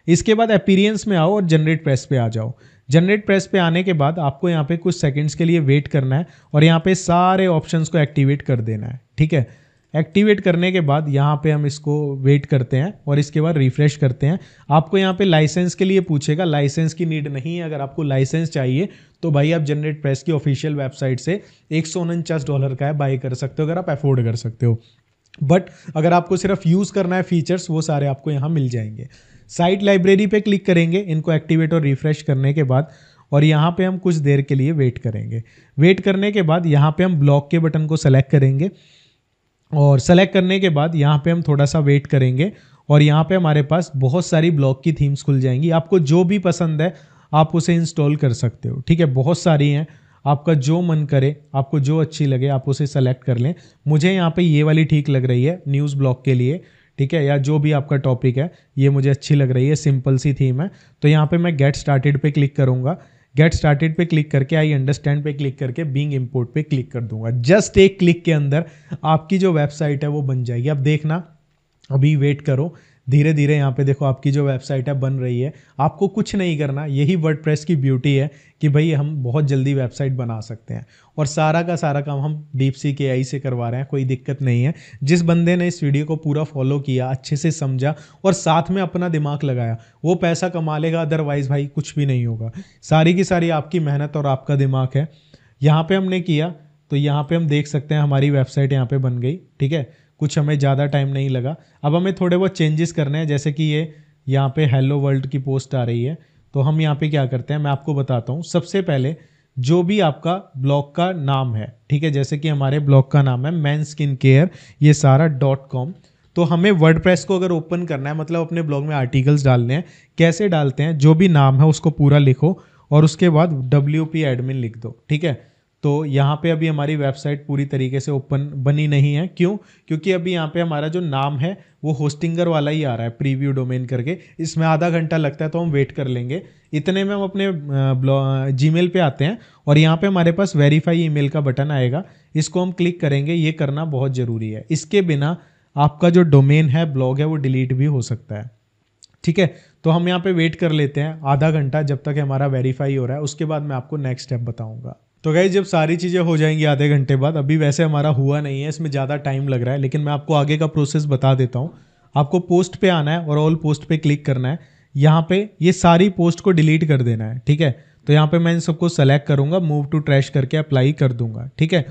इसके बाद अपीयरेंस में आओ और जनरेट प्रेस पे आ जाओ। जनरेट प्रेस पे आने के बाद आपको यहाँ पे कुछ सेकंड्स के लिए वेट करना है और यहाँ पे सारे ऑप्शंस को एक्टिवेट कर देना है, ठीक है। एक्टिवेट करने के बाद यहाँ पे हम इसको वेट करते हैं और इसके बाद रिफ्रेश करते हैं। आपको यहाँ पे लाइसेंस के लिए पूछेगा, लाइसेंस की नीड नहीं है। अगर आपको लाइसेंस चाहिए तो भाई आप जनरेट प्रेस की ऑफिशियल वेबसाइट से $149 का है, बाय कर सकते हो अगर आप अफोर्ड कर सकते हो। बट अगर आपको सिर्फ यूज़ करना है फीचर्स, वो सारे आपको यहाँ मिल जाएंगे। साइट लाइब्रेरी पे क्लिक करेंगे इनको एक्टिवेट और रिफ्रेश करने के बाद, और यहाँ पे हम कुछ देर के लिए वेट करेंगे। वेट करने के बाद यहाँ पे हम ब्लॉक के बटन को सेलेक्ट करेंगे और सेलेक्ट करने के बाद यहाँ पे हम थोड़ा सा वेट करेंगे और यहाँ पे हमारे पास बहुत सारी ब्लॉक की थीम्स खुल जाएंगी। आपको जो भी पसंद है आप उसे इंस्टॉल कर सकते हो, ठीक है। बहुत सारी हैं, आपका जो मन करे, आपको जो अच्छी लगे आप उसे सेलेक्ट कर लें। मुझे यहाँ पे ये वाली ठीक लग रही है न्यूज़ ब्लॉक के लिए, ठीक है, या जो भी आपका टॉपिक है ये मुझे अच्छी लग रही है, सिंपल सी थीम है। तो यहाँ पे मैं गेट स्टार्टेड पे क्लिक करूँगा। गेट स्टार्टेड पे क्लिक करके आई अंडरस्टैंड पे क्लिक करके बीइंग इंपोर्ट पे क्लिक कर दूंगा। जस्ट एक क्लिक के अंदर आपकी जो वेबसाइट है वो बन जाएगी। अब देखना, अभी वेट करो, धीरे धीरे यहाँ पे देखो आपकी जो वेबसाइट है बन रही है। आपको कुछ नहीं करना, यही वर्डप्रेस की ब्यूटी है कि भाई हम बहुत जल्दी वेबसाइट बना सकते हैं और सारा का सारा काम हम DeepSeek AI से करवा रहे हैं, कोई दिक्कत नहीं है। जिस बंदे ने इस वीडियो को पूरा फॉलो किया, अच्छे से समझा और साथ में अपना दिमाग लगाया, वो पैसा कमा लेगा, अदरवाइज भाई कुछ भी नहीं होगा। सारी की सारी आपकी मेहनत और आपका दिमाग है। यहाँ पे हमने किया तो यहाँ पे हम देख सकते हैं हमारी वेबसाइट यहाँ पे बन गई, ठीक है। कुछ हमें ज़्यादा टाइम नहीं लगा। अब हमें थोड़े बहुत चेंजेस करने हैं, जैसे कि ये यहाँ पे हेलो वर्ल्ड की पोस्ट आ रही है, तो हम यहाँ पे क्या करते हैं मैं आपको बताता हूँ। सबसे पहले जो भी आपका ब्लॉग का नाम है, ठीक है, जैसे कि हमारे ब्लॉग का नाम है मेन स्किन केयर ये सारा .com, तो हमें वर्डप्रेस को अगर ओपन करना है, मतलब अपने ब्लॉग में आर्टिकल्स डालने हैं, कैसे डालते हैं, जो भी नाम है उसको पूरा लिखो और उसके बाद WP एडमिन लिख दो, ठीक है। तो यहाँ पे अभी हमारी वेबसाइट पूरी तरीके से ओपन बनी नहीं है, क्यों? क्योंकि अभी यहाँ पे हमारा जो नाम है वो होस्टिंगर वाला ही आ रहा है, प्रीव्यू डोमेन करके। इसमें आधा घंटा लगता है तो हम वेट कर लेंगे। इतने में हम अपने जीमेल पे आते हैं और यहाँ पे हमारे पास वेरीफाई ईमेल का बटन आएगा, इसको हम क्लिक करेंगे। ये करना बहुत ज़रूरी है, इसके बिना आपका जो डोमेन है, ब्लॉग है, वो डिलीट भी हो सकता है, ठीक है। तो हम यहाँ पे वेट कर लेते हैं आधा घंटा, जब तक हमारा वेरीफाई हो रहा है। उसके बाद मैं आपको नेक्स्ट स्टेप बताऊंगा। तो गाइस जब सारी चीज़ें हो जाएंगी आधे घंटे बाद, अभी वैसे हमारा हुआ नहीं है, इसमें ज़्यादा टाइम लग रहा है, लेकिन मैं आपको आगे का प्रोसेस बता देता हूँ। आपको पोस्ट पे आना है और ऑल पोस्ट पे क्लिक करना है। यहाँ पे ये सारी पोस्ट को डिलीट कर देना है, ठीक है। तो यहाँ पे मैं इन सबको सेलेक्ट करूँगा, मूव टू ट्रैश करके अप्लाई कर दूंगा, ठीक है।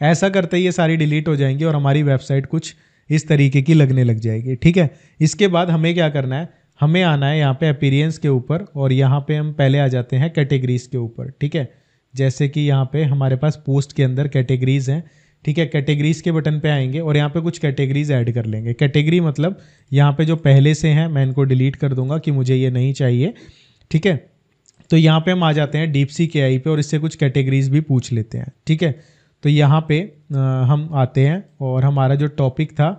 ऐसा करते ही ये सारी डिलीट हो जाएंगी और हमारी वेबसाइट कुछ इस तरीके की लगने लग जाएगी, ठीक है। इसके बाद हमें क्या करना है, हमें आना है यहाँ पे अपीयरेंस के ऊपर और यहाँ पे हम पहले आ जाते हैं कैटेगरीज के ऊपर, ठीक है। जैसे कि यहाँ पे हमारे पास पोस्ट के अंदर कैटेगरीज हैं, ठीक है। कैटेगरीज के बटन पे आएंगे और यहाँ पे कुछ कैटेगरीज ऐड कर लेंगे। कैटेगरी मतलब यहाँ पे जो पहले से हैं मैं इनको डिलीट कर दूंगा कि मुझे ये नहीं चाहिए, ठीक है। तो यहाँ पे हम आ जाते हैं DeepSeek AI पे और इससे कुछ कैटेगरीज भी पूछ लेते हैं, ठीक है। तो यहाँ पे हम आते हैं और हमारा जो टॉपिक था,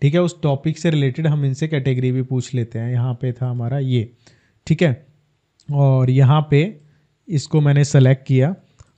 ठीक है, उस टॉपिक से रिलेटेड हम इनसे कैटेगरी भी पूछ लेते हैं। यहाँ पे था हमारा ये, ठीक है। और यहाँ पे इसको मैंने सेलेक्ट किया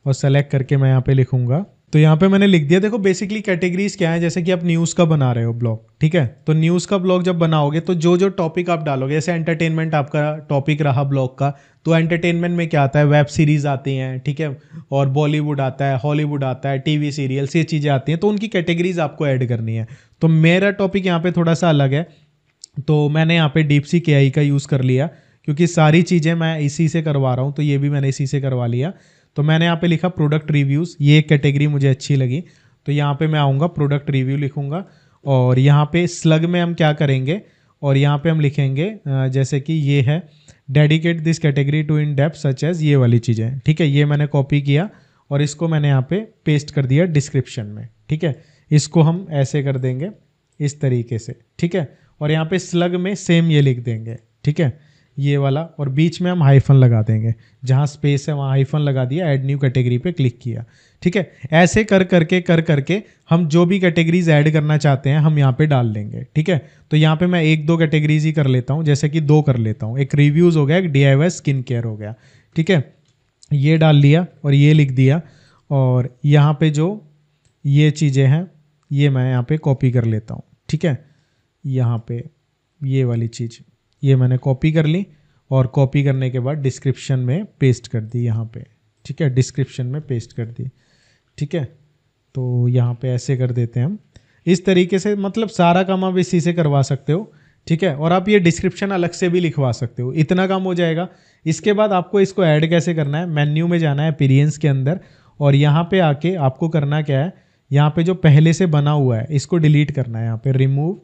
और सेलेक्ट करके मैं यहाँ पे लिखूंगा। तो यहाँ पे मैंने लिख दिया। देखो बेसिकली कैटेगरीज क्या है, जैसे कि आप न्यूज़ का बना रहे हो ब्लॉग, ठीक है। तो न्यूज़ का ब्लॉग जब बनाओगे तो जो जो टॉपिक आप डालोगे, जैसे एंटरटेनमेंट आपका टॉपिक रहा ब्लॉग का, तो एंटरटेनमेंट में क्या आता है, वेब सीरीज़ आती हैं, ठीक है, और बॉलीवुड आता है, हॉलीवुड आता है, TV सीरियल्स, ये चीज़ें आती हैं, तो उनकी कैटेगरीज आपको ऐड करनी है। तो मेरा टॉपिक यहाँ पे थोड़ा सा अलग है, तो मैंने यहाँ पे DeepSeek AI का यूज़ कर लिया, क्योंकि सारी चीज़ें मैं इसी से करवा रहा हूँ, तो ये भी मैंने इसी से करवा लिया। तो मैंने यहाँ पे लिखा प्रोडक्ट रिव्यूज़, ये एक कैटेगरी मुझे अच्छी लगी, तो यहाँ पे मैं आऊँगा, प्रोडक्ट रिव्यू लिखूँगा और यहाँ पे स्लग में हम क्या करेंगे, और यहाँ पे हम लिखेंगे जैसे कि ये है dedicate this category to in depth such as, ये वाली चीज़ें, ठीक है। ये मैंने कॉपी किया और इसको मैंने यहाँ पे पेस्ट कर दिया डिस्क्रिप्शन में, ठीक है। इसको हम ऐसे कर देंगे इस तरीके से, ठीक है। और यहाँ पे स्लग में सेम ये लिख देंगे, ठीक है, ये वाला, और बीच में हम हाइफन लगा देंगे, जहाँ स्पेस है वहाँ हाइफन लगा दिया, ऐड न्यू कैटेगरी पे क्लिक किया, ठीक है। ऐसे कर करके हम जो भी कैटेगरीज ऐड करना चाहते हैं हम यहाँ पे डाल लेंगे, ठीक है। तो यहाँ पे मैं 1-2 कैटेगरीज ही कर लेता हूँ, जैसे कि 2 कर लेता हूँ। एक रिव्यूज़ हो गया, एक DIY स्किन केयर हो गया, ठीक है। ये डाल लिया और ये लिख दिया, और यहाँ पे जो ये चीज़ें हैं ये मैं यहाँ पे कॉपी कर लेता हूँ, ठीक है। यहाँ पे ये वाली चीज़ ये मैंने कॉपी कर ली और कॉपी करने के बाद डिस्क्रिप्शन में पेस्ट कर दी यहाँ पे, ठीक है। डिस्क्रिप्शन में पेस्ट कर दी, ठीक है। तो यहाँ पे ऐसे कर देते हैं हम। इस तरीके से मतलब सारा काम आप इसी से करवा सकते हो, ठीक है। और आप ये डिस्क्रिप्शन अलग से भी लिखवा सकते हो, इतना काम हो जाएगा। इसके बाद आपको इसको ऐड कैसे करना है, मेन्यू में जाना है अपीयरेंस के अंदर, और यहाँ पे आके आपको करना क्या है, यहाँ पे जो पहले से बना हुआ है इसको डिलीट करना है, यहाँ पे रिमूव,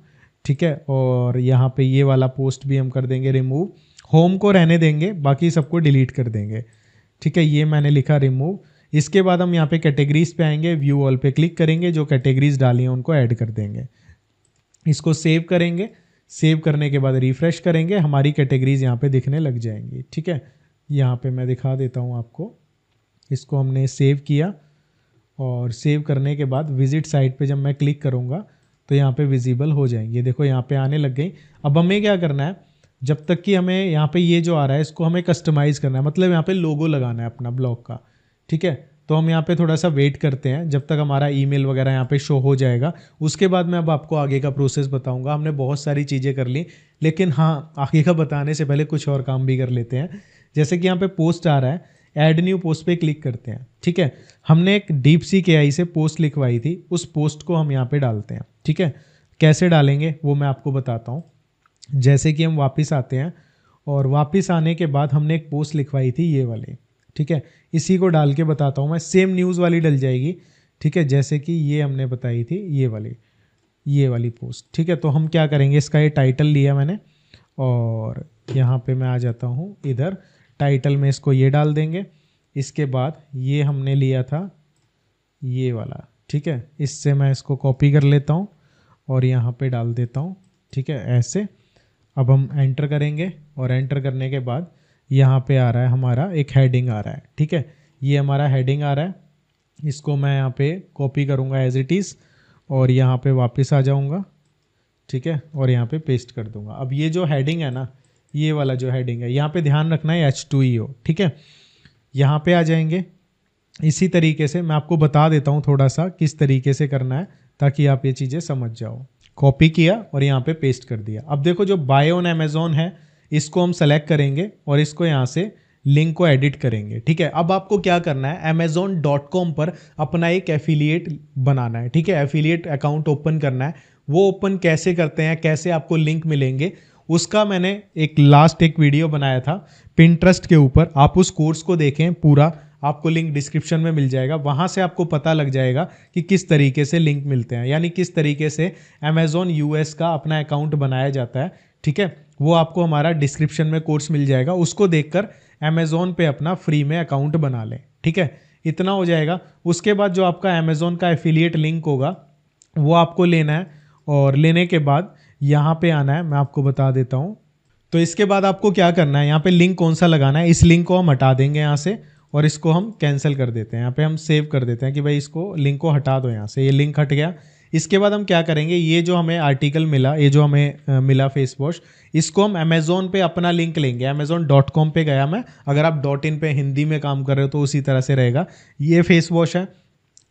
ठीक है। और यहाँ पे ये वाला पोस्ट भी हम कर देंगे रिमूव, होम को रहने देंगे, बाकी सबको डिलीट कर देंगे, ठीक है। ये मैंने लिखा रिमूव। इसके बाद हम यहाँ पे कैटेगरीज पे आएंगे, व्यू ऑल पे क्लिक करेंगे, जो कैटेगरीज डाली हैं उनको ऐड कर देंगे। इसको सेव करेंगे, सेव करने के बाद रिफ्रेश करेंगे, हमारी कैटेगरीज यहाँ पे दिखने लग जाएंगी, ठीक है। यहाँ पे मैं दिखा देता हूँ आपको, इसको हमने सेव किया और सेव करने के बाद विजिट साइट पे जब मैं क्लिक करूँगा तो यहाँ पे विजिबल हो जाएंगे, देखो यहाँ पे आने लग गई। अब हमें क्या करना है, जब तक कि हमें यहाँ पे ये जो आ रहा है इसको हमें कस्टमाइज़ करना है, मतलब यहाँ पे लोगो लगाना है अपना ब्लॉग का, ठीक है। तो हम यहाँ पे थोड़ा सा वेट करते हैं जब तक हमारा ईमेल वगैरह यहाँ पे शो हो जाएगा। उसके बाद मैं अब आपको आगे का प्रोसेस बताऊँगा। हमने बहुत सारी चीज़ें कर ली, लेकिन हाँ, आगे का बताने से पहले कुछ और काम भी कर लेते हैं। जैसे कि यहाँ पे पोस्ट आ रहा है, ऐड न्यू पोस्ट पे क्लिक करते हैं, ठीक है। हमने एक DeepSeek AI से पोस्ट लिखवाई थी, उस पोस्ट को हम यहाँ पे डालते हैं, ठीक है। कैसे डालेंगे वो मैं आपको बताता हूँ। जैसे कि हम वापस आते हैं और वापस आने के बाद हमने एक पोस्ट लिखवाई थी ये वाली, ठीक है। इसी को डाल के बताता हूँ मैं, सेम न्यूज़ वाली डल जाएगी, ठीक है। जैसे कि ये हमने बताई थी ये वाली पोस्ट, ठीक है। तो हम क्या करेंगे, इसका ये टाइटल लिया मैंने और यहाँ पे मैं आ जाता हूँ इधर, टाइटल में इसको ये डाल देंगे। इसके बाद ये हमने लिया था ये वाला, ठीक है। इससे मैं इसको कॉपी कर लेता हूँ और यहाँ पे डाल देता हूँ, ठीक है, ऐसे। अब हम एंटर करेंगे और एंटर करने के बाद यहाँ पे आ रहा है हमारा एक हेडिंग आ रहा है, ठीक है। ये हमारा हेडिंग आ रहा है, इसको मैं यहाँ पे कॉपी करूँगा एज इट इज़ और यहाँ पे वापस आ जाऊँगा, ठीक है, और यहाँ पे पेस्ट कर दूँगा। अब ये जो हेडिंग है ना, ये वाला जो हेडिंग है, यहाँ पे ध्यान रखना है H2EO, ठीक है। यहाँ पे आ जाएंगे। इसी तरीके से मैं आपको बता देता हूँ थोड़ा सा किस तरीके से करना है, ताकि आप ये चीज़ें समझ जाओ। कॉपी किया और यहाँ पे पेस्ट कर दिया। अब देखो जो बाय ऑन अमेज़ॉन है इसको हम सेलेक्ट करेंगे और इसको यहाँ से लिंक को एडिट करेंगे, ठीक है। अब आपको क्या करना है, amazon.com पर अपना एक एफिलिएट बनाना है, ठीक है। एफिलिएट अकाउंट ओपन करना है। वो ओपन कैसे करते हैं, कैसे आपको लिंक मिलेंगे, उसका मैंने एक वीडियो बनाया था पिंटरेस्ट के ऊपर। आप उस कोर्स को देखें पूरा, आपको लिंक डिस्क्रिप्शन में मिल जाएगा। वहाँ से आपको पता लग जाएगा कि किस तरीके से लिंक मिलते हैं, यानी किस तरीके से अमेज़ॉन US का अपना अकाउंट बनाया जाता है, ठीक है। वो आपको हमारा डिस्क्रिप्शन में कोर्स मिल जाएगा, उसको देखकर अमेज़ॉन पे अपना फ्री में अकाउंट बना लें, ठीक है। इतना हो जाएगा। उसके बाद जो आपका अमेज़ॉन का एफिलिएट लिंक होगा वो आपको लेना है और लेने के बाद यहाँ पे आना है, मैं आपको बता देता हूँ। तो इसके बाद आपको क्या करना है, यहाँ पे लिंक कौन सा लगाना है, इस लिंक को हम हटा देंगे यहाँ से और इसको हम कैंसिल कर देते हैं। यहाँ पे हम सेव कर देते हैं कि भाई इसको लिंक को हटा दो, यहाँ से ये लिंक हट गया। इसके बाद हम क्या करेंगे, ये जो हमें आर्टिकल मिला, ये जो हमें मिला फेस वॉश, इसको हम अमेज़ॉन पे अपना लिंक लेंगे। amazon.com पे गया मैं, अगर आप .in पे हिंदी में काम कर रहे हो तो उसी तरह से रहेगा। ये फेस वॉश है,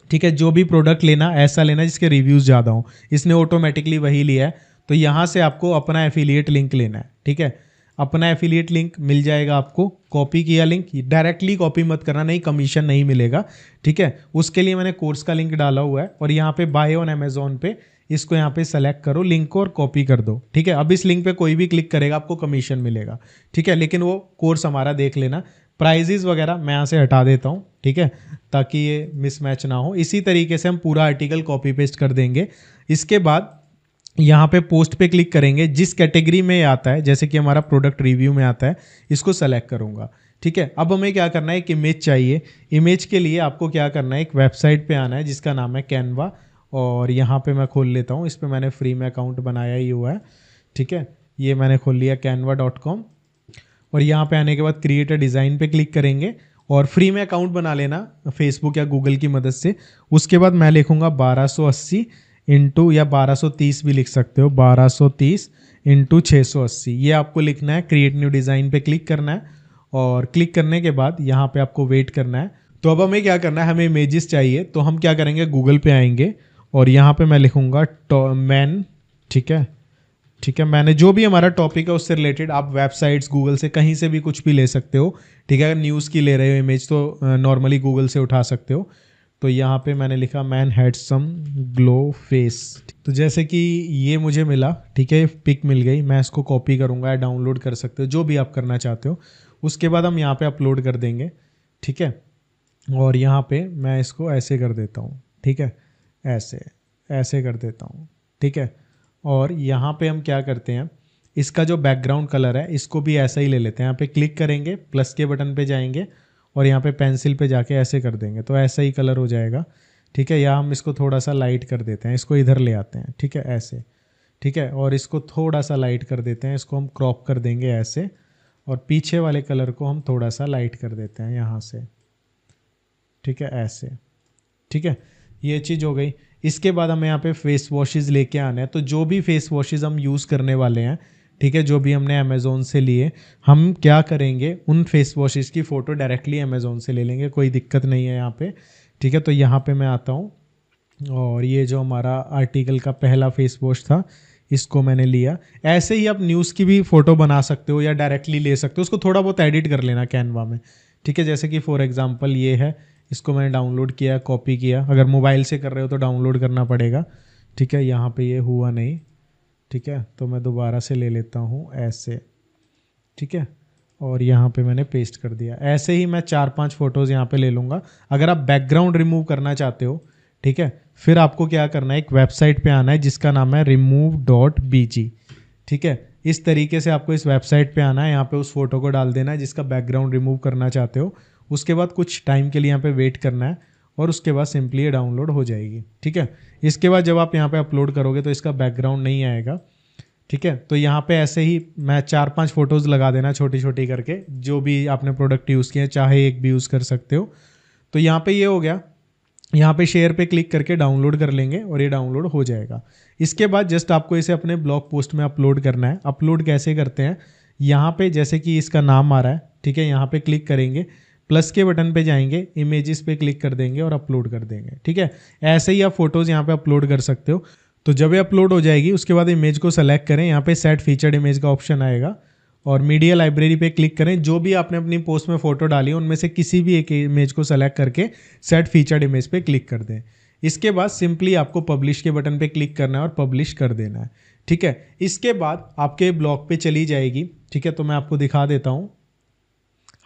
ठीक है। जो भी प्रोडक्ट लेना ऐसा लेना जिसके रिव्यूज़ ज़्यादा हों, इसने ऑटोमेटिकली वही लिया है। तो यहाँ से आपको अपना एफिलिएट लिंक लेना है, ठीक है। अपना एफिलिएट लिंक मिल जाएगा आपको। कॉपी किया लिंक, डायरेक्टली कॉपी मत करना, नहीं कमीशन नहीं मिलेगा, ठीक है। उसके लिए मैंने कोर्स का लिंक डाला हुआ है और यहाँ पे बाय ऑन अमेज़ॉन पे इसको यहाँ पे सेलेक्ट करो लिंक को और कॉपी कर दो, ठीक है। अब इस लिंक पे कोई भी क्लिक करेगा आपको कमीशन मिलेगा, ठीक है। लेकिन वो कोर्स हमारा देख लेना। प्राइजेस वगैरह मैं यहाँ से हटा देता हूँ, ठीक है, ताकि ये मिसमैच ना हो। इसी तरीके से हम पूरा आर्टिकल कॉपी पेस्ट कर देंगे। इसके बाद यहाँ पे पोस्ट पे क्लिक करेंगे, जिस कैटेगरी में आता है, जैसे कि हमारा प्रोडक्ट रिव्यू में आता है, इसको सेलेक्ट करूँगा, ठीक है। अब हमें क्या करना है, एक इमेज चाहिए। इमेज के लिए आपको क्या करना है, एक वेबसाइट पे आना है जिसका नाम है कैनवा, और यहाँ पे मैं खोल लेता हूँ। इस पर मैंने फ्री में अकाउंट बनाया ही हुआ है, ठीक है। ये मैंने खोल लिया canva.com और यहाँ पे आने के बाद क्रिएट अ डिज़ाइन पे क्लिक करेंगे और फ्री में अकाउंट बना लेना फेसबुक या गूगल की मदद से। उसके बाद मैं लिखूँगा 1280 इंटू, या 1230 भी लिख सकते हो, 1230 इंटू 680, ये आपको लिखना है। क्रिएट न्यू डिज़ाइन पे क्लिक करना है और क्लिक करने के बाद यहाँ पे आपको वेट करना है। तो अब हमें क्या करना है, हमें इमेजेस चाहिए, तो हम क्या करेंगे, गूगल पे आएंगे और यहाँ पे मैं लिखूँगा मैन, ठीक है, ठीक है। मैंने जो भी हमारा टॉपिक है उससे रिलेटेड, आप वेबसाइट्स गूगल से कहीं से भी कुछ भी ले सकते हो, ठीक है। अगर न्यूज़ की ले रहे हो इमेज तो नॉर्मली गूगल से उठा सकते हो, तो यहाँ पे मैंने लिखा man had some glow face. तो जैसे कि ये मुझे मिला, ठीक है, पिक मिल गई, मैं इसको कॉपी करूँगा या डाउनलोड कर सकते हो, जो भी आप करना चाहते हो। उसके बाद हम यहाँ पे अपलोड कर देंगे, ठीक है। और यहाँ पे मैं इसको ऐसे कर देता हूँ, ठीक है, ऐसे ऐसे कर देता हूँ, ठीक है। और यहाँ पे हम क्या करते हैं, इसका जो बैकग्राउंड कलर है इसको भी ऐसा ही ले लेते हैं। यहाँ पे क्लिक करेंगे, प्लस के बटन पे जाएंगे और यहाँ पे पेंसिल पे जाके ऐसे कर देंगे तो ऐसा ही कलर हो जाएगा, ठीक है। या हम इसको थोड़ा सा लाइट कर देते हैं, इसको इधर ले आते हैं, ठीक है, ऐसे, ठीक है। और इसको थोड़ा सा लाइट कर देते हैं, इसको हम क्रॉप कर देंगे ऐसे, और पीछे वाले कलर को हम थोड़ा सा लाइट कर देते हैं यहाँ से, ठीक है, ऐसे, ठीक है। ये चीज़ हो गई। इसके बाद हमें यहाँ पे फेस वॉशेज़ लेके आना है। तो जो भी फेस वॉशेज़ हम यूज़ करने वाले हैं, ठीक है, जो भी हमने अमेज़ोन से लिए, हम क्या करेंगे, उन फेस वॉशेज़ की फ़ोटो डायरेक्टली अमेज़ोन से ले लेंगे, कोई दिक्कत नहीं है यहाँ पे, ठीक है। तो यहाँ पे मैं आता हूँ और ये जो हमारा आर्टिकल का पहला फेस वॉश था इसको मैंने लिया। ऐसे ही आप न्यूज़ की भी फ़ोटो बना सकते हो या डायरेक्टली ले सकते हो, उसको थोड़ा बहुत एडिट कर लेना कैनवा में, ठीक है। जैसे कि फॉर एग्जांपल ये है, इसको मैंने डाउनलोड किया, कॉपी किया। अगर मोबाइल से कर रहे हो तो डाउनलोड करना पड़ेगा, ठीक है। यहाँ पे ये हुआ नहीं, ठीक है, तो मैं दोबारा से ले लेता हूँ ऐसे, ठीक है। और यहाँ पे मैंने पेस्ट कर दिया। ऐसे ही मैं 4-5 फ़ोटोज़ यहाँ पे ले लूँगा। अगर आप बैकग्राउंड रिमूव करना चाहते हो, ठीक है, फिर आपको क्या करना है, एक वेबसाइट पे आना है जिसका नाम है remove.bg, ठीक है। इस तरीके से आपको इस वेबसाइट पे आना है, यहाँ पे उस फोटो को डाल देना है जिसका बैकग्राउंड रिमूव करना चाहते हो। उसके बाद कुछ टाइम के लिए यहाँ पे वेट करना है और उसके बाद सिंपली ये डाउनलोड हो जाएगी, ठीक है। इसके बाद जब आप यहाँ पे अपलोड करोगे तो इसका बैकग्राउंड नहीं आएगा, ठीक है। तो यहाँ पे ऐसे ही मैं 4-5 फ़ोटोज़ लगा देना छोटी छोटी करके, जो भी आपने प्रोडक्ट यूज़ किए, चाहे एक भी यूज़ कर सकते हो। तो यहाँ पे ये हो गया। यहाँ पे शेयर पे क्लिक करके डाउनलोड कर लेंगे और ये डाउनलोड हो जाएगा। इसके बाद जस्ट आपको इसे अपने ब्लॉग पोस्ट में अपलोड करना है। अपलोड कैसे करते हैं, यहाँ पे जैसे कि इसका नाम आ रहा है, ठीक है, यहाँ पे क्लिक करेंगे, प्लस के बटन पे जाएंगे, इमेजेस पे क्लिक कर देंगे और अपलोड कर देंगे, ठीक है। ऐसे ही आप फोटोज़ यहाँ पे अपलोड कर सकते हो। तो जब ये अपलोड हो जाएगी उसके बाद इमेज को सेलेक्ट करें, यहाँ पे सेट फीचर्ड इमेज का ऑप्शन आएगा और मीडिया लाइब्रेरी पे क्लिक करें। जो भी आपने अपनी पोस्ट में फ़ोटो डाली है उनमें से किसी भी एक इमेज को सेलेक्ट करके सेट फीचर्ड इमेज पे क्लिक कर दें। इसके बाद सिंपली आपको पब्लिश के बटन पे क्लिक करना है और पब्लिश कर देना है, ठीक है। इसके बाद आपके ब्लॉग पे चली जाएगी, ठीक है। तो मैं आपको दिखा देता हूँ।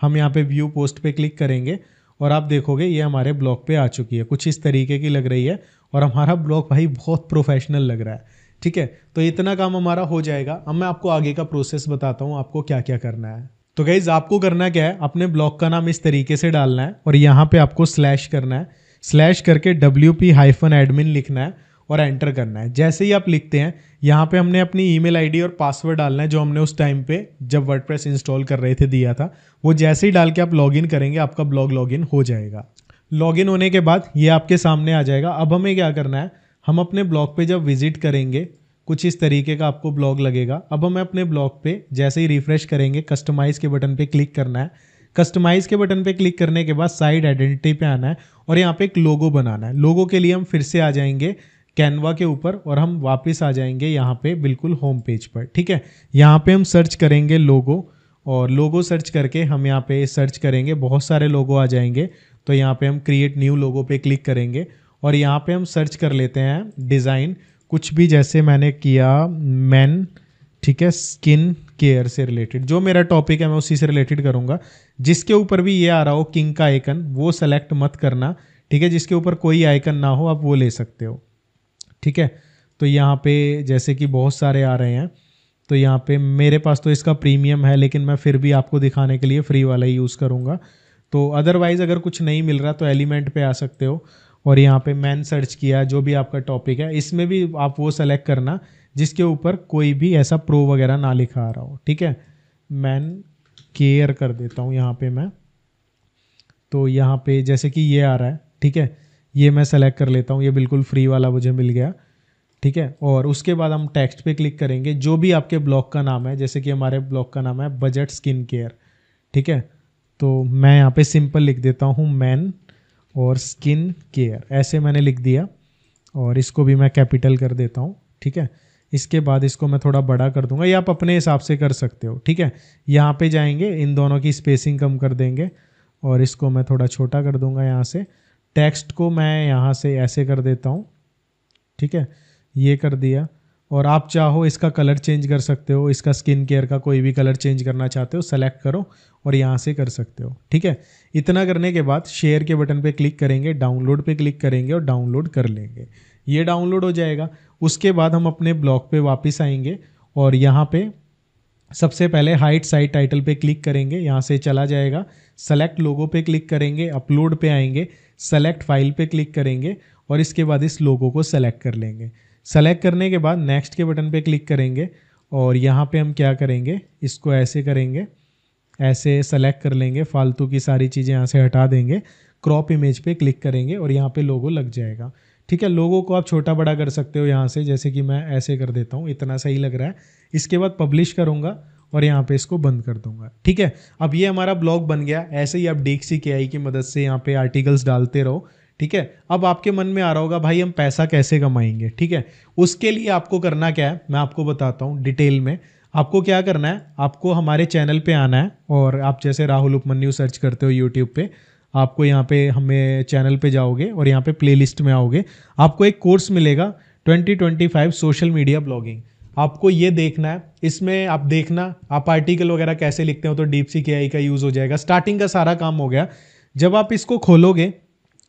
हम यहाँ पे व्यू पोस्ट पे क्लिक करेंगे और आप देखोगे ये हमारे ब्लॉग पे आ चुकी है, कुछ इस तरीके की लग रही है और हमारा ब्लॉग भाई बहुत प्रोफेशनल लग रहा है, ठीक है। तो इतना काम हमारा हो जाएगा। अब मैं आपको आगे का प्रोसेस बताता हूँ आपको क्या क्या करना है। तो गाइज आपको करना क्या है, अपने ब्लॉग का नाम इस तरीके से डालना है और यहाँ पे आपको स्लैश करना है, स्लैश करके WP-admin लिखना है और एंटर करना है। जैसे ही आप लिखते हैं यहाँ पे हमने अपनी ईमेल आईडी और पासवर्ड डालना है जो हमने उस टाइम पे जब वर्डप्रेस इंस्टॉल कर रहे थे दिया था। वो जैसे ही डाल के आप लॉगिन करेंगे आपका ब्लॉग लॉगिन हो जाएगा। लॉगिन होने के बाद ये आपके सामने आ जाएगा। अब हमें क्या करना है, हम अपने ब्लॉग पे जब विजिट करेंगे कुछ इस तरीके का आपको ब्लॉग लगेगा। अब हमें अपने ब्लॉग पे जैसे ही रिफ्रेश करेंगे कस्टमाइज़ के बटन पे क्लिक करना है। कस्टमाइज़ के बटन पे क्लिक करने के बाद साइड आइडेंटिटी पे आना है और यहाँ पे एक लोगो बनाना है। लोगो के लिए हम फिर से आ जाएंगे कैनवा के ऊपर और हम वापस आ जाएंगे यहाँ पे बिल्कुल होम पेज पर, ठीक है। यहाँ पे हम सर्च करेंगे लोगो और लोगो सर्च करके हम यहाँ पे सर्च करेंगे, बहुत सारे लोगो आ जाएंगे। तो यहाँ पे हम क्रिएट न्यू लोगो पे क्लिक करेंगे और यहाँ पे हम सर्च कर लेते हैं डिज़ाइन कुछ भी, जैसे मैंने किया मेन, ठीक है, स्किन केयर से रिलेटेड। जो मेरा टॉपिक है मैं उसी से रिलेटेड करूँगा। जिसके ऊपर भी ये आ रहा हो किंग का आइकन वो सेलेक्ट मत करना, ठीक है। जिसके ऊपर कोई आइकन ना हो आप वो ले सकते हो, ठीक है। तो यहाँ पे जैसे कि बहुत सारे आ रहे हैं, तो यहाँ पे मेरे पास तो इसका प्रीमियम है लेकिन मैं फिर भी आपको दिखाने के लिए फ्री वाला ही यूज़ करूँगा। तो अदरवाइज़ अगर कुछ नहीं मिल रहा तो एलिमेंट पे आ सकते हो और यहाँ पे मैन सर्च किया, जो भी आपका टॉपिक है इसमें भी आप वो सेलेक्ट करना जिसके ऊपर कोई भी ऐसा प्रो वगैरह ना लिखा आ रहा हो, ठीक है। मैन केयर कर देता हूँ यहाँ पे मैं। तो यहाँ पे जैसे कि ये आ रहा है, ठीक है, ये मैं सेलेक्ट कर लेता हूँ, ये बिल्कुल फ्री वाला मुझे मिल गया, ठीक है। और उसके बाद हम टेक्स्ट पे क्लिक करेंगे, जो भी आपके ब्लॉग का नाम है, जैसे कि हमारे ब्लॉग का नाम है बजट स्किन केयर, ठीक है। तो मैं यहाँ पे सिंपल लिख देता हूँ मैन और स्किन केयर, ऐसे मैंने लिख दिया और इसको भी मैं कैपिटल कर देता हूँ, ठीक है। इसके बाद इसको मैं थोड़ा बड़ा कर दूंगा, ये आप अपने हिसाब से कर सकते हो, ठीक है। यहाँ पे जाएंगे, इन दोनों की स्पेसिंग कम कर देंगे और इसको मैं थोड़ा छोटा कर दूंगा यहाँ से। टेक्स्ट को मैं यहाँ से ऐसे कर देता हूँ, ठीक है, ये कर दिया। और आप चाहो इसका कलर चेंज कर सकते हो, इसका स्किन केयर का कोई भी कलर चेंज करना चाहते हो सेलेक्ट करो और यहाँ से कर सकते हो, ठीक है। इतना करने के बाद शेयर के बटन पे क्लिक करेंगे, डाउनलोड पे क्लिक करेंगे और डाउनलोड कर लेंगे। ये डाउनलोड हो जाएगा। उसके बाद हम अपने ब्लॉग पे वापस आएंगे और यहाँ पे सबसे पहले हाइड साइट टाइटल पे क्लिक करेंगे, यहाँ से चला जाएगा। सेलेक्ट लोगो पे क्लिक करेंगे, अपलोड पे आएंगे, सेलेक्ट फाइल पे क्लिक करेंगे और इसके बाद इस लोगो को सेलेक्ट कर लेंगे। सेलेक्ट करने के बाद नेक्स्ट के बटन पे क्लिक करेंगे और यहाँ पे हम क्या करेंगे, इसको ऐसे करेंगे, ऐसे सेलेक्ट कर लेंगे, फालतू की सारी चीज़ें यहाँ से हटा देंगे। क्रॉप इमेज पे क्लिक करेंगे और यहाँ पे लोगो लग जाएगा, ठीक है। लोगो को आप छोटा बड़ा कर सकते हो यहाँ से, जैसे कि मैं ऐसे कर देता हूँ, इतना सही लग रहा है। इसके बाद पब्लिश करूँगा और यहाँ पे इसको बंद कर दूंगा, ठीक है। अब ये हमारा ब्लॉग बन गया। ऐसे ही आप DeepSeek AI की मदद से यहाँ पे आर्टिकल्स डालते रहो, ठीक है। अब आपके मन में आ रहा होगा भाई हम पैसा कैसे कमाएंगे, ठीक है। उसके लिए आपको करना क्या है मैं आपको बताता हूँ डिटेल में। आपको क्या करना है, आपको हमारे चैनल पे आना है और आप जैसे राहुल उपमन्यु सर्च करते हो यूट्यूब पे, आपको यहाँ पे हमें चैनल पे जाओगे और यहाँ पे प्लेलिस्ट में आओगे, आपको एक कोर्स मिलेगा 2025 सोशल मीडिया ब्लॉगिंग। आपको ये देखना है, इसमें आप देखना आप आर्टिकल वगैरह कैसे लिखते हो तो DeepSeek AI का यूज़ हो जाएगा। स्टार्टिंग का सारा काम हो गया। जब आप इसको खोलोगे,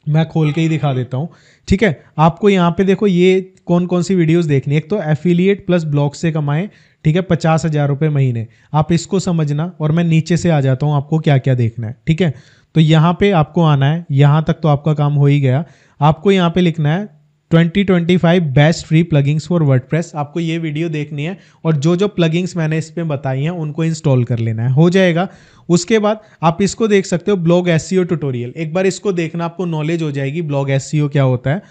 मैं खोल के ही दिखा देता हूँ, ठीक है। आपको यहाँ पे देखो ये कौन कौन सी वीडियोस देखनी है। एक तो एफिलिएट प्लस ब्लॉग से कमाएं, ठीक है, 50,000 रुपये महीने, आप इसको समझना। और मैं नीचे से आ जाता हूँ आपको क्या क्या देखना है, ठीक है। तो यहाँ पे आपको आना है, यहाँ तक तो आपका काम हो ही गया। आपको यहाँ पे लिखना है 2025 बेस्ट फ्री प्लगइंग्स फॉर वर्डप्रेस। आपको ये वीडियो देखनी है और जो जो प्लगइंग्स मैंने इस पे बताई हैं उनको इंस्टॉल कर लेना है, हो जाएगा। उसके बाद आप इसको देख सकते हो ब्लॉग SEO ट्यूटोरियल, एक बार इसको देखना, आपको नॉलेज हो जाएगी ब्लॉग SEO क्या होता है,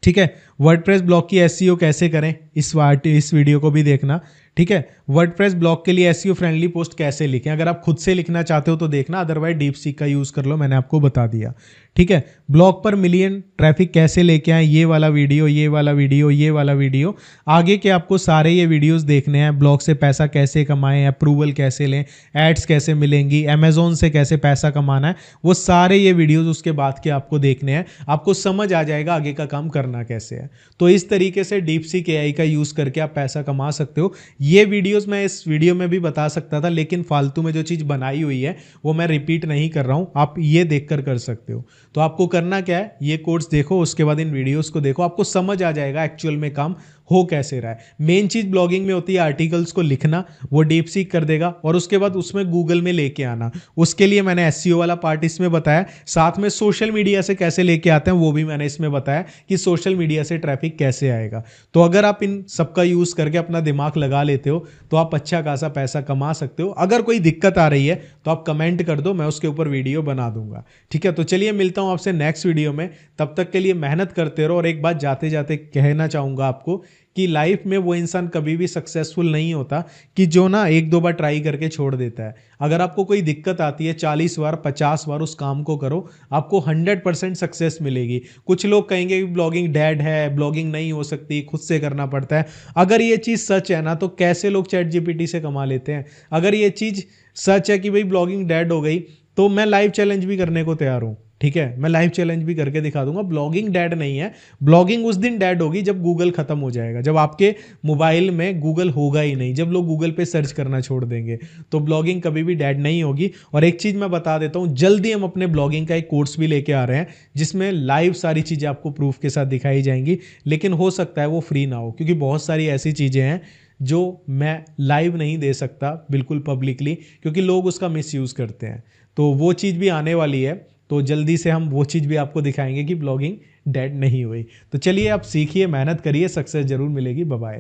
ठीक है। वर्डप्रेस ब्लॉग की SEO कैसे करें इस वीडियो को भी देखना, ठीक है। वर्डप्रेस ब्लॉग के लिए SEO फ्रेंडली पोस्ट कैसे लिखें, अगर आप खुद से लिखना चाहते हो तो देखना, अदरवाइज DeepSeek का यूज़ कर लो, मैंने आपको बता दिया, ठीक है। ब्लॉग पर मिलियन ट्रैफिक कैसे लेके आए, ये वाला वीडियो, ये वाला वीडियो, ये वाला वीडियो, आगे के आपको सारे ये वीडियोस देखने हैं। ब्लॉग से पैसा कैसे कमाएं, अप्रूवल कैसे लें, एड्स कैसे मिलेंगी, अमेजोन से कैसे पैसा कमाना है, वो सारे ये वीडियोस उसके बाद के आपको देखने हैं। आपको समझ आ जाएगा आगे का काम करना कैसे है। तो इस तरीके से DeepSeek AI का यूज़ करके आप पैसा कमा सकते हो। ये वीडियोस मैं इस वीडियो में भी बता सकता था, लेकिन फालतू में जो चीज़ बनाई हुई है वो मैं रिपीट नहीं कर रहा हूँ, आप ये देखकर कर सकते हो। तो आपको करना क्या है, ये कोर्स देखो, उसके बाद इन वीडियोस को देखो, आपको समझ आ जाएगा एक्चुअल में काम हो कैसे रहा है। मेन चीज ब्लॉगिंग में होती है आर्टिकल्स को लिखना, वो DeepSeek कर देगा, और उसके बाद उसमें गूगल में लेके आना। उसके लिए मैंने SEO वाला पार्ट इसमें बताया, साथ में सोशल मीडिया से कैसे लेके आते हैं वो भी मैंने इसमें बताया कि सोशल मीडिया से ट्रैफिक कैसे आएगा। तो अगर आप इन सबका यूज करके अपना दिमाग लगा लेते हो तो आप अच्छा खासा पैसा कमा सकते हो। अगर कोई दिक्कत आ रही है तो आप कमेंट कर दो, मैं उसके ऊपर वीडियो बना दूंगा, ठीक है। तो चलिए मिलता हूं आपसे नेक्स्ट वीडियो में, तब तक के लिए मेहनत करते रहो। और एक बात जाते जाते कहना चाहूंगा आपको कि लाइफ में वो इंसान कभी भी सक्सेसफुल नहीं होता कि जो ना एक दो बार ट्राई करके छोड़ देता है। अगर आपको कोई दिक्कत आती है 40 बार 50 बार उस काम को करो, आपको 100% सक्सेस मिलेगी। कुछ लोग कहेंगे कि ब्लॉगिंग डेड है, ब्लॉगिंग नहीं हो सकती, खुद से करना पड़ता है। अगर ये चीज़ सच है ना तो कैसे लोग ChatGPT से कमा लेते हैं। अगर ये चीज़ सच है कि भाई ब्लॉगिंग डेड हो गई तो मैं लाइव चैलेंज भी करने को तैयार हूँ, ठीक है। मैं लाइव चैलेंज भी करके दिखा दूंगा। ब्लॉगिंग डेड नहीं है, ब्लॉगिंग उस दिन डेड होगी जब गूगल खत्म हो जाएगा, जब आपके मोबाइल में गूगल होगा ही नहीं, जब लोग गूगल पे सर्च करना छोड़ देंगे, तो ब्लॉगिंग कभी भी डेड नहीं होगी। और एक चीज़ मैं बता देता हूँ, जल्दी हम अपने ब्लॉगिंग का एक कोर्स भी लेके आ रहे हैं जिसमें लाइव सारी चीज़ें आपको प्रूफ के साथ दिखाई जाएंगी। लेकिन हो सकता है वो फ्री ना हो, क्योंकि बहुत सारी ऐसी चीज़ें हैं जो मैं लाइव नहीं दे सकता बिल्कुल पब्लिकली, क्योंकि लोग उसका मिसयूज़ करते हैं। तो वो चीज़ भी आने वाली है, तो जल्दी से हम वो चीज़ भी आपको दिखाएंगे कि ब्लॉगिंग डेड नहीं हुई। तो चलिए आप सीखिए, मेहनत करिए, सक्सेस जरूर मिलेगी। Bye bye.